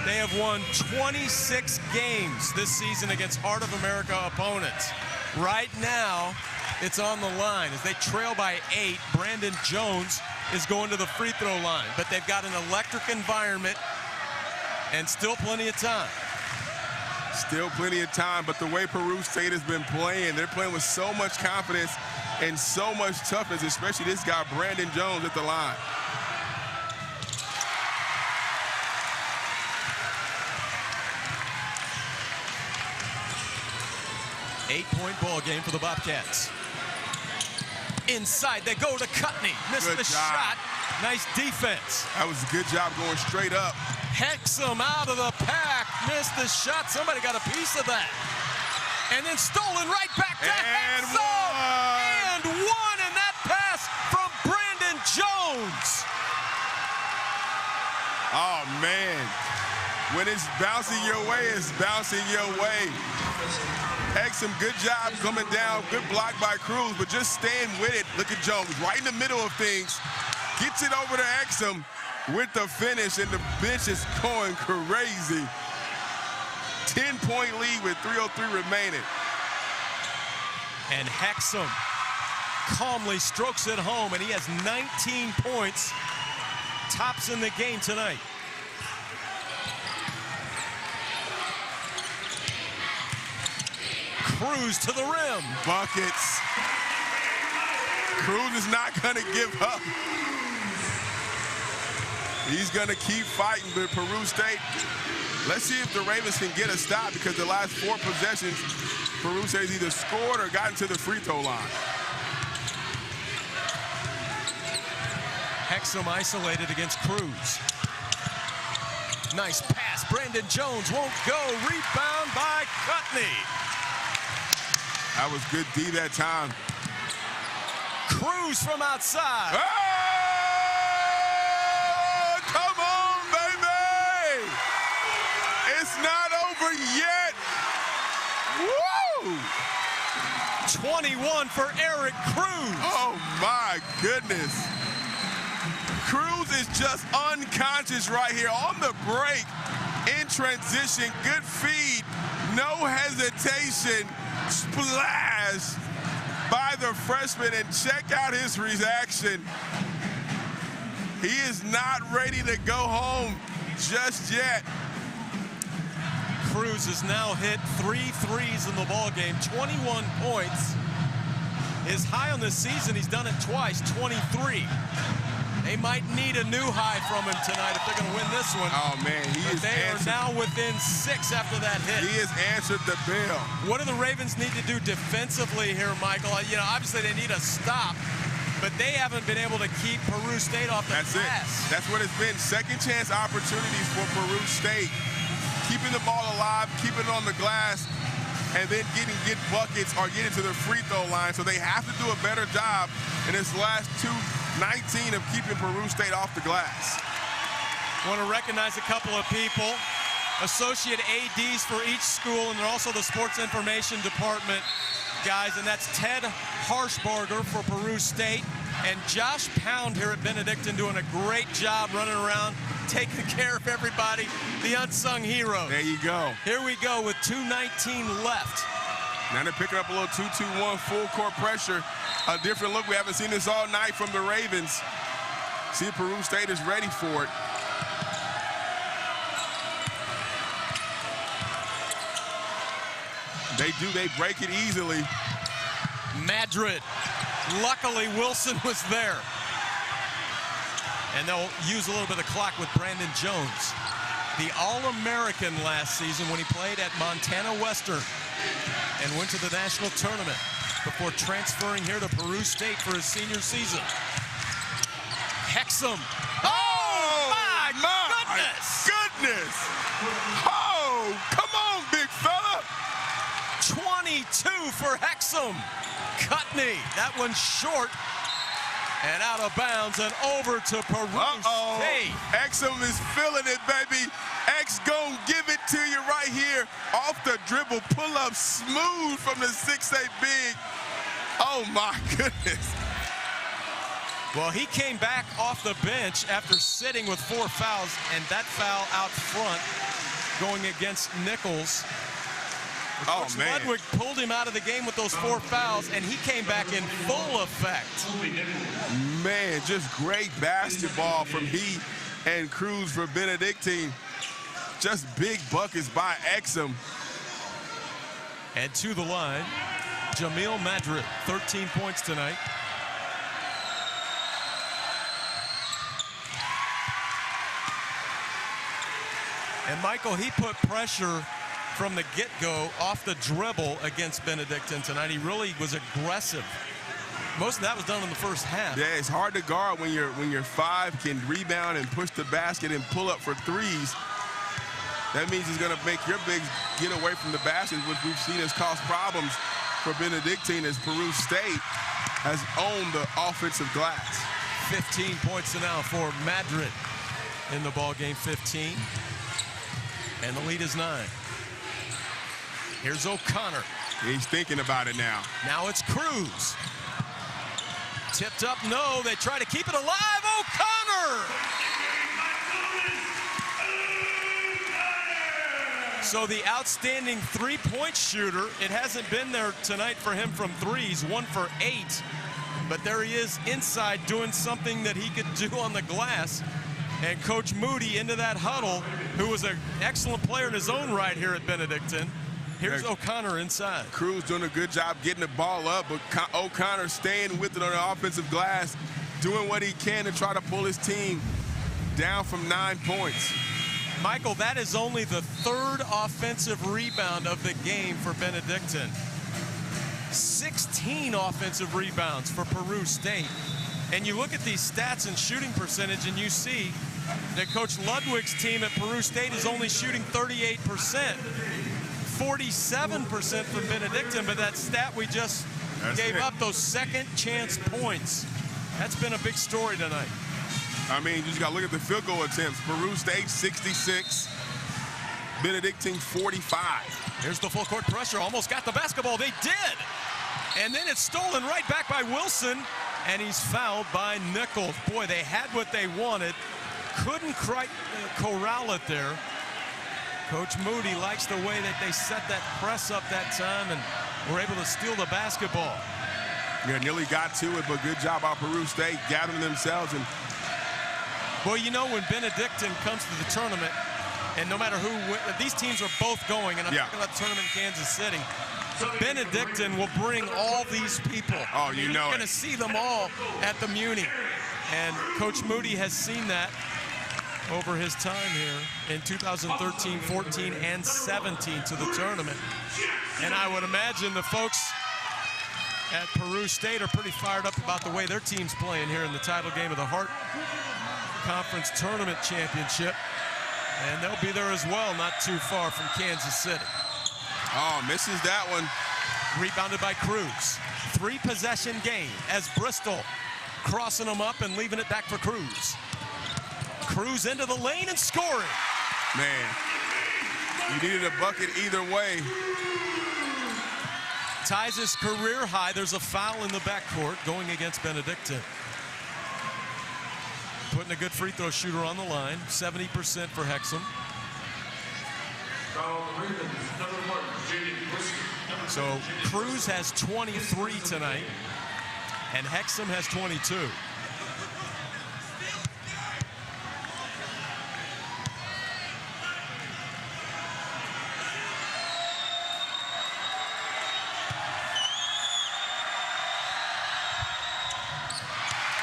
They have won 26 games this season against Heart of America opponents. Right now, it's on the line. As they trail by 8, Brandon Jones is going to the free throw line. But they've got an electric environment and still plenty of time. Still plenty of time, but the way Peru State has been playing, they're playing with so much confidence and so much toughness, especially this guy, Brandon Jones, at the line. Eight-point ball game for the Bobcats. Inside, they go to Cutney. Missed the shot. Nice defense. That was a good job going straight up. Hexom out of the pack. Missed the shot. Somebody got a piece of that. And then stolen right back to Hexom. And one, and that pass Jones. Oh, man. When it's bouncing your way, it's bouncing your way. Hexom, good job coming down. Good block by Cruz, but just staying with it. Look at Jones right in the middle of things. Gets it over to Hexom with the finish, and the bench is going crazy. 10-point lead with 3:03 remaining. And Hexom calmly strokes it home, and he has 19 points. Tops in the game tonight. Cruz to the rim. Buckets. Cruz is not going to give up. He's going to keep fighting, but Peru State, let's see if the Ravens can get a stop, because the last 4 possessions, Peru State has either scored or gotten to the free throw line. Hexom isolated against Cruz. Nice pass. Brandon Jones won't go. Rebound by Cutney. That was good D that time. Cruz from outside. Oh, come on, baby! It's not over yet. Woo! 21 for Eric Cruz. Oh, my goodness. Cruz is just unconscious right here on the break, in transition, good feed, no hesitation, splash by the freshman, and check out his reaction. He is not ready to go home just yet. Cruz has now hit 3 threes in the ballgame, 21 points. His high on the season, he's done it twice, 23. They might need a new high from him tonight if they're going to win this one. Oh, man, they are now within 6 after that hit. He has answered the bell. What do the Ravens need to do defensively here, Michael? You know, obviously they need a stop, but they haven't been able to keep Peru State off the glass. That's what it's been. Second chance opportunities for Peru State. Keeping the ball alive, keeping it on the glass, and then getting buckets or getting to the free throw line. So they have to do a better job in this last 2-19 of keeping Peru State off the glass. I want to recognize a couple of people, associate ADs for each school, and they're also the sports information department guys, and that's Ted Harshbarger for Peru State and Josh Pound here at Benedictine, doing a great job running around, taking care of everybody, the unsung hero. There you go. Here we go with 2:19 left. Now they're picking up a little 2-2-1 full court pressure. A different look. We haven't seen this all night from the Ravens. See if Peru State is ready for it. They do. They break it easily. Maddred. Luckily, Wilson was there. And they'll use a little bit of clock with Brandon Jones, the All-American last season when he played at Montana Western and went to the national tournament before transferring here to Peru State for his senior season. Hexom. Oh, my goodness! Oh, come on, big fella! 22 for Hexom. Cutney, that one's short and out of bounds and over to Peru State. Hexom is feeling it, baby. X gon' give it to you right here. Off the dribble, pull up smooth from the 6'8" big. Oh my goodness. Well, he came back off the bench after sitting with 4 fouls, and that foul out front going against Nichols. Oh, man. Ludwig pulled him out of the game with those 4 fouls, and he came back in full effect. Man, just great basketball from he and Cruz for Benedictine. Just big buckets by Hexom. And to the line, Jamil Maddred, 13 points tonight. And Michael, he put pressure from the get-go off the dribble against Benedictine tonight. He really was aggressive. Most of that was done in the first half. Yeah, it's hard to guard when your 5 can rebound and push the basket and pull up for threes. That means he's going to make your bigs get away from the basket, which we've seen has caused problems for Benedictine as Peru State has owned the offensive glass. 15 points now for Maddred in the ball game, 15. And the lead is 9. Here's O'Connor. He's thinking about it now. Now it's Cruz. Tipped up, no. They try to keep it alive. O'Connor! So the outstanding three-point shooter, it hasn't been there tonight for him from threes, 1 for 8. But there he is inside doing something that he could do on the glass. And Coach Moody into that huddle, who was an excellent player in his own right here at Benedictine. Here's O'Connor inside. Cruz doing a good job getting the ball up, but O'Connor staying with it on the offensive glass, doing what he can to try to pull his team down from 9 points. Michael, that is only the 3rd offensive rebound of the game for Benedictine. 16 offensive rebounds for Peru State. And you look at these stats and shooting percentage, and you see that Coach Ludwig's team at Peru State is only shooting 38%. 47% from Benedictine, but that stat we just gave up, those second chance points, that's been a big story tonight. I mean, you just got to look at the field goal attempts. Peru State 66, Benedictine 45. Here's the full court pressure, almost got the basketball, they did. And then it's stolen right back by Wilson, and he's fouled by Nichols. Boy, they had what they wanted, couldn't quite corral it there. Coach Moody likes the way that they set that press up that time and were able to steal the basketball. Yeah, nearly got to it, but good job by Peru State gathering themselves. And well, you know, when Benedictine comes to the tournament, and no matter who, these teams are both going, and I'm talking about the tournament in Kansas City, Benedictine will bring all these people. Oh, you know You're going to see them all at the Muni. And Coach Moody has seen that over his time here in 2013, 14, and 17 to the tournament. And I would imagine the folks at Peru State are pretty fired up about the way their team's playing here in the title game of the Hart Conference Tournament Championship. And they'll be there as well, not too far from Kansas City. Oh, misses that one. Rebounded by Cruz. 3-possession game as Bristol crossing them up and leaving it back for Cruz. Cruz into the lane and scoring. Man, you needed a bucket either way. Ties his career high. There's a foul in the backcourt going against Benedictine. Putting a good free throw shooter on the line. 70% for Hexom. So Cruz has 23 tonight, and Hexom has 22.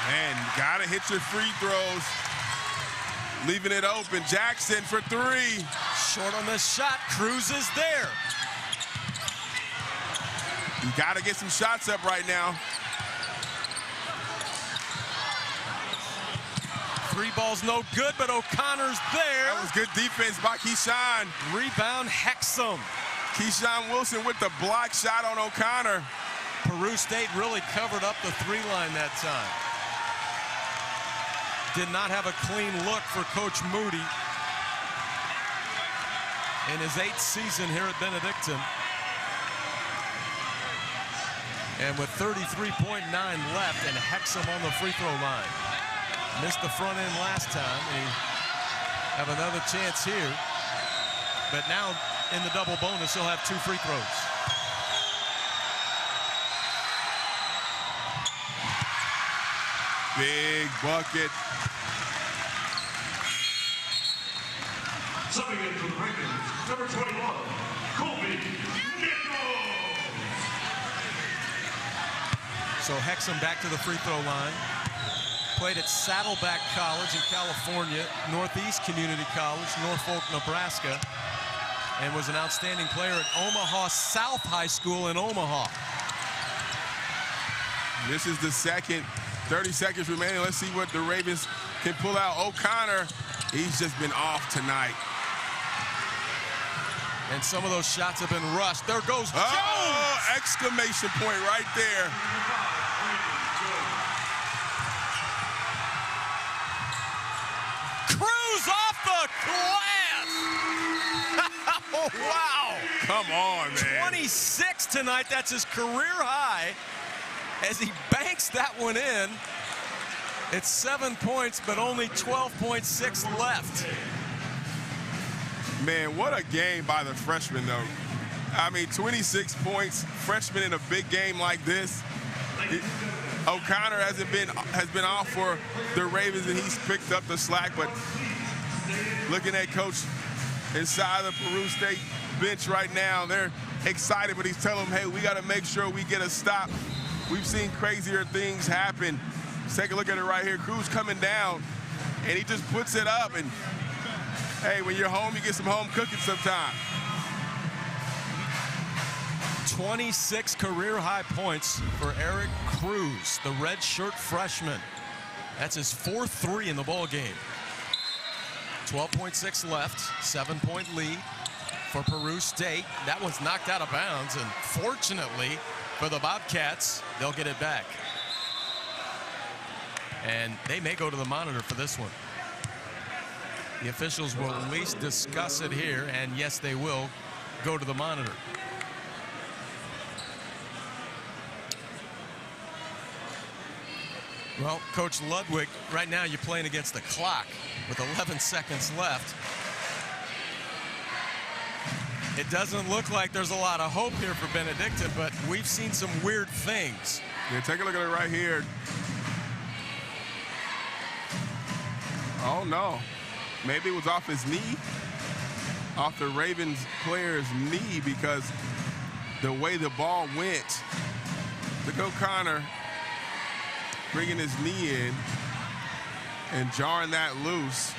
Man, gotta hit your free throws. Leaving it open. Jackson for 3. Short on the shot. Cruz is there. You gotta get some shots up right now. 3 balls no good, but O'Connor's there. That was good defense by Keyshawn. Rebound Hexom. Keyshawn Wilson with the block shot on O'Connor. Peru State really covered up the 3-line that time. Did not have a clean look for Coach Moody in his 8th season here at Benedictine. And with 33.9 left and Hexom on the free throw line. Missed the front end last time, and he have another chance here. But now in the double bonus, he'll have 2 free throws. Big bucket. Subbing in for the Ravens, number 21, Colby Nichols. So Hexom back to the free throw line. Played at Saddleback College in California, Northeast Community College, Norfolk, Nebraska, and was an outstanding player at Omaha South High School in Omaha. This is the second. 30 seconds remaining. Let's see what the Ravens can pull out. O'Connor, he's just been off tonight. And some of those shots have been rushed. There goes Jones! Oh, exclamation point right there. wow. Come on, man. 26 tonight. That's his career high as he banks that one in. It's 7 points, but only 12.6 left. Man, what a game by the freshman, though. I mean, 26 points, freshman in a big game like this. O'Connor has been off for the Ravens, and he's picked up the slack. But looking at Coach inside the Peru State bench right now, they're excited, but he's telling them, hey, we got to make sure we get a stop. We've seen crazier things happen. Let's take a look at it right here. Cruz coming down, and he just puts it up. And, hey, when you're home, you get some home cooking sometime. 26 career-high points for Eric Cruz, the redshirt freshman. That's his 4th in the ball game. 12.6 left, 7-point lead for Peru State. That one's knocked out of bounds, and fortunately for the Bobcats, they'll get it back. And they may go to the monitor for this one. The officials will at least discuss it here, and yes, they will go to the monitor. Well, Coach Ludwig, right now you're playing against the clock with 11 seconds left. It doesn't look like there's a lot of hope here for Benedictine, but we've seen some weird things. Yeah, take a look at it right here. Oh, no. Maybe it was off his knee, off the Ravens player's knee, because the way the ball went. Look at O'Connor bringing his knee in and jarring that loose.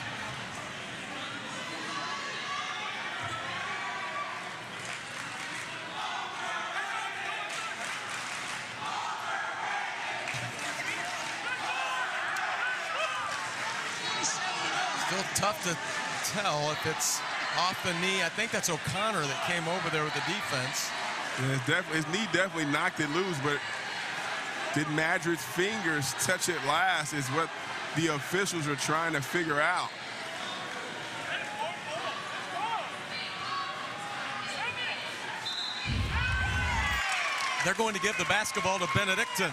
Still tough to tell if it's off the knee. I think that's O'Connor that came over there with the defense. Yeah, his knee definitely knocked it loose, but did Maddred's fingers touch it last is what the officials are trying to figure out. They're going to give the basketball to Benedictine.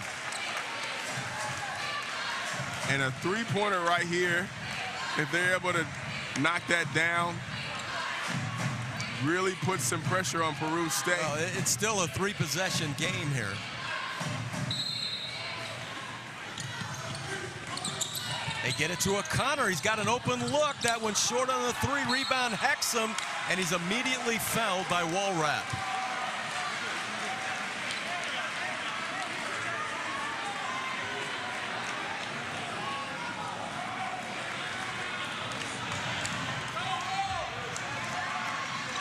And a three-pointer right here, if they're able to knock that down, really put some pressure on Peru State. Well, it's still a 3-possession game here. They get it to O'Connor. He's got an open look. That one's short on the 3. Rebound Hexom, and he's immediately fouled by Walrap.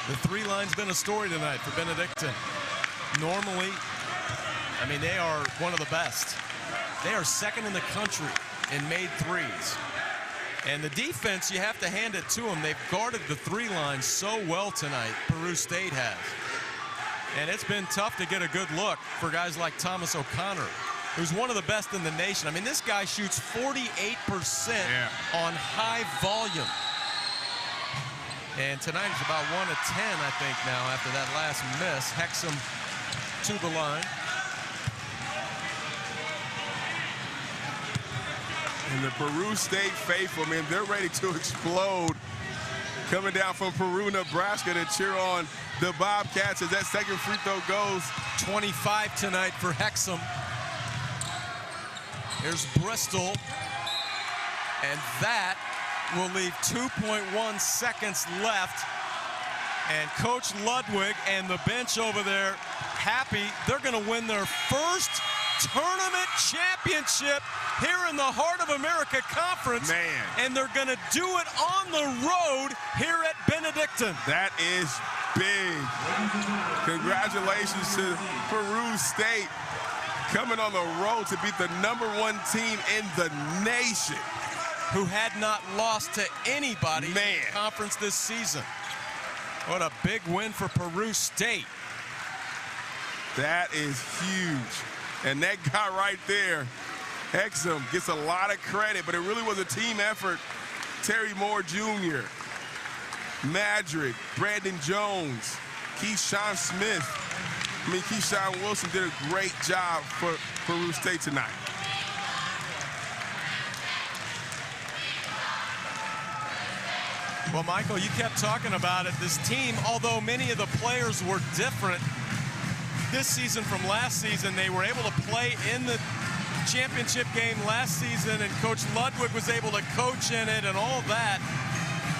The 3 line's been a story tonight for Benedictine. Normally, I mean, they are one of the best. They are 2nd in the country in made 3s. And the defense, you have to hand it to them. They've guarded the 3 line so well tonight, Peru State has. And it's been tough to get a good look for guys like Thomas O'Connor, who's one of the best in the nation. I mean, this guy shoots 48% on high volume. And tonight is about 1 of 10, I think, now after that last miss. Hexom to the line. And the Peru State faithful, man, they're ready to explode. Coming down from Peru, Nebraska to cheer on the Bobcats as that second free throw goes. 25 tonight for Hexom. Here's Bristol. And that will leave 2.1 seconds left. And Coach Ludwig and the bench over there happy. They're going to win their first tournament championship here in the Heart of America Conference. Man. And they're going to do it on the road here at Benedictine. That is big. Congratulations to Peru State coming on the road to beat the #1 team in the nation, who had not lost to anybody in the conference this season. What a big win for Peru State. That is huge. And that guy right there, Hexom, gets a lot of credit, but it really was a team effort. Terry Moore Jr. Maddred, Brandon Jones, Keyshawn Smith. Keyshawn Wilson did a great job for Peru State tonight. Well, Michael, you kept talking about it. This team, although many of the players were different this season from last season, they were able to play in the championship game last season, and Coach Ludwig was able to coach in it and all that.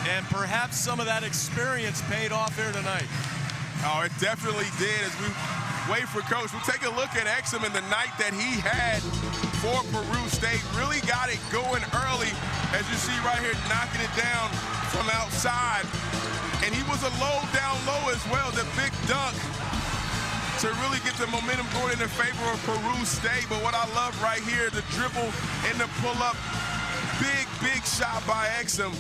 And perhaps some of that experience paid off here tonight. Oh, it definitely did. As we wait for Coach, we'll take a look at Hexom and the night that he had for Peru State. Really got it going early, as you see right here, knocking it down from outside. And he was a down low as well, the big dunk to really get the momentum going in the favor of Peru State. But what I love right here, the dribble and the pull-up, big shot by Hexom.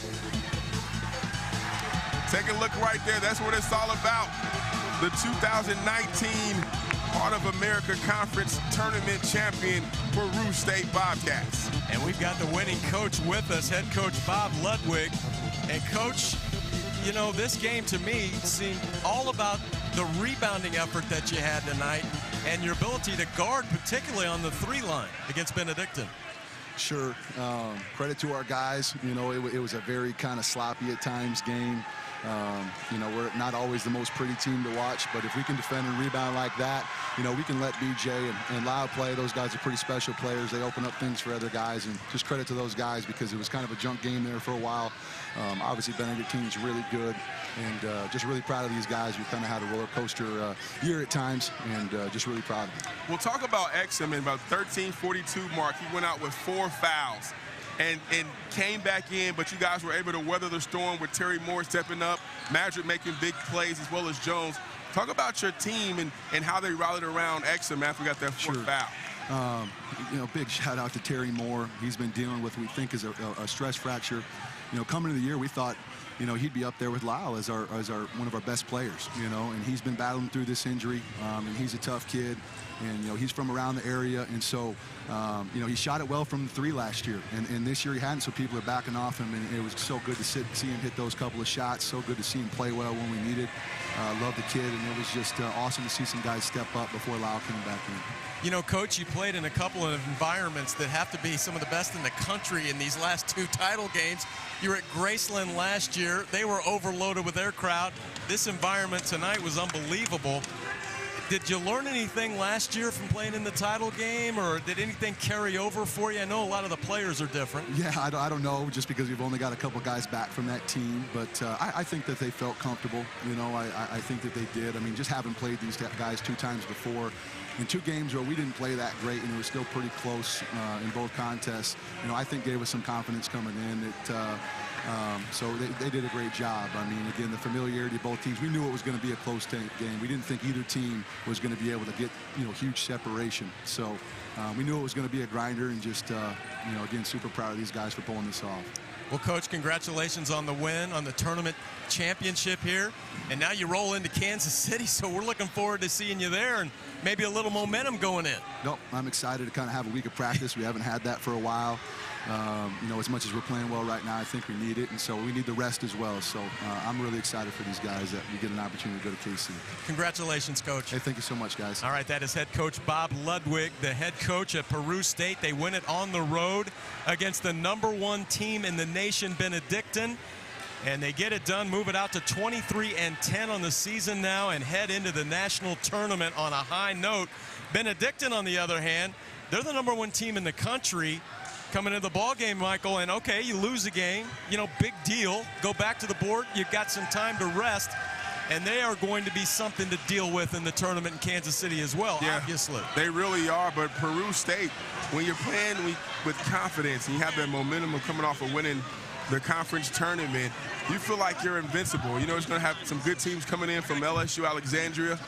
Take a look right there. That's what it's all about. The 2019 Heart of America Conference Tournament champion, Peru State Bobcats. And we've got the winning coach with us, head coach Bob Ludwig. And Coach, you know, this game to me seemed all about the rebounding effort that you had tonight and your ability to guard, particularly on the three line against Benedictine. Sure. Credit to our guys. You know, it was a very kind of sloppy at times game. You know, we're not always the most pretty team to watch, but if we can defend and rebound like that, you know, we can let BJ and Lyle play. Those guys are pretty special players. They open up things for other guys, and just credit to those guys because it was kind of a junk game there for a while. Obviously, Benedictine's really good, and just really proud of these guys. We kind of had a roller coaster year at times, and just really proud of them. We'll talk about Hexom. In about 13:42 mark, he went out with 4 fouls. And came back in, but you guys were able to weather the storm with Terry Moore stepping up, Maddred making big plays, as well as Jones. Talk about your team and how they rallied around Hexom after we got that 4th foul. You know, big shout out to Terry Moore. He's been dealing with what we think is a stress fracture. You know, coming into the year, we thought, you know, he'd be up there with Lyle as our one of our best players, you know, and he's been battling through this injury, and he's a tough kid, and, you know, he's from around the area, and so, you know, he shot it well from the 3 last year, and this year he hadn't, so people are backing off him, and it was so good to see him hit those couple of shots, so good to see him play well when we needed. Love the kid, and it was just awesome to see some guys step up before Lyle came back in. You know, Coach, you played in a couple of environments that have to be some of the best in the country in these last 2 title games. You were at Graceland last year. They were overloaded with their crowd. This environment tonight was unbelievable. Did you learn anything last year from playing in the title game, or did anything carry over for you? I know a lot of the players are different. Yeah, I don't know, just because we've only got a couple guys back from that team. But I think that they felt comfortable. You know, I think that they did. I mean, just having played these guys 2 times before, in 2 games where we didn't play that great and it was still pretty close in both contests, you know, I think gave us some confidence coming in. So they did a great job. I mean, again, the familiarity of both teams. We knew it was going to be a close game. We didn't think either team was going to be able to get, you know, huge separation. So we knew it was going to be a grinder, and just, you know, again, super proud of these guys for pulling this off. Well, Coach, congratulations on the win, on the tournament championship here. And now you roll into Kansas City, so we're looking forward to seeing you there and maybe a little momentum going in. Nope, I'm excited to kind of have a week of practice. We haven't had that for a while. You know, as much as we're playing well right now, I think we need it, and so we need the rest as well. So I'm really excited for these guys that we get an opportunity to go to KC. Congratulations, Coach. Hey, thank you so much, guys. All right, that is head coach Bob Ludwig, the head coach at Peru State. They win it on the road against the #1 team in the nation, Benedictine. And they get it done, move it out to 23-10 on the season now, and head into the national tournament on a high note. Benedictine, on the other hand, they're the #1 team in the country coming into the ball game, Michael. And okay, you lose a game, you know, big deal. Go back to the board. You've got some time to rest, and they are going to be something to deal with in the tournament in Kansas City as well. Yeah, obviously. They really are. But Peru State, when you're playing with confidence and you have that momentum of coming off of winning the conference tournament, you feel like you're invincible. You know, it's going to have some good teams coming in from LSU, Alexandria,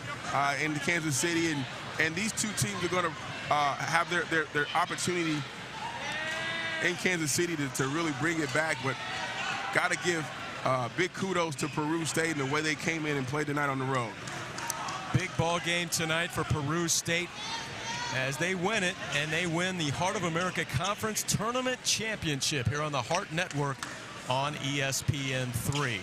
into Kansas City, and these 2 teams are going to have their opportunity in Kansas City to really bring it back. But got to give big kudos to Peru State and the way they came in and played tonight on the road. Big ball game tonight for Peru State as they win it, and they win the Heart of America Conference Tournament Championship here on the Heart Network on ESPN3.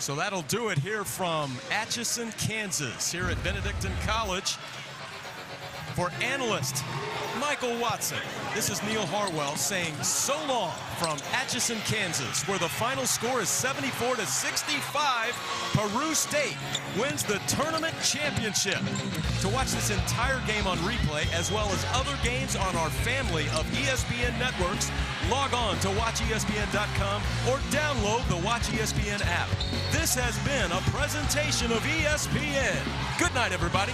So that'll do it here from Atchison, Kansas, here at Benedictine College. For analyst Michael Watson, this is Neil Harwell saying so long from Atchison, Kansas, where the final score is 74-65. Peru State wins the tournament championship. To watch this entire game on replay, as well as other games on our family of ESPN networks, log on to WatchESPN.com or download the Watch ESPN app. This has been a presentation of ESPN. Good night, everybody.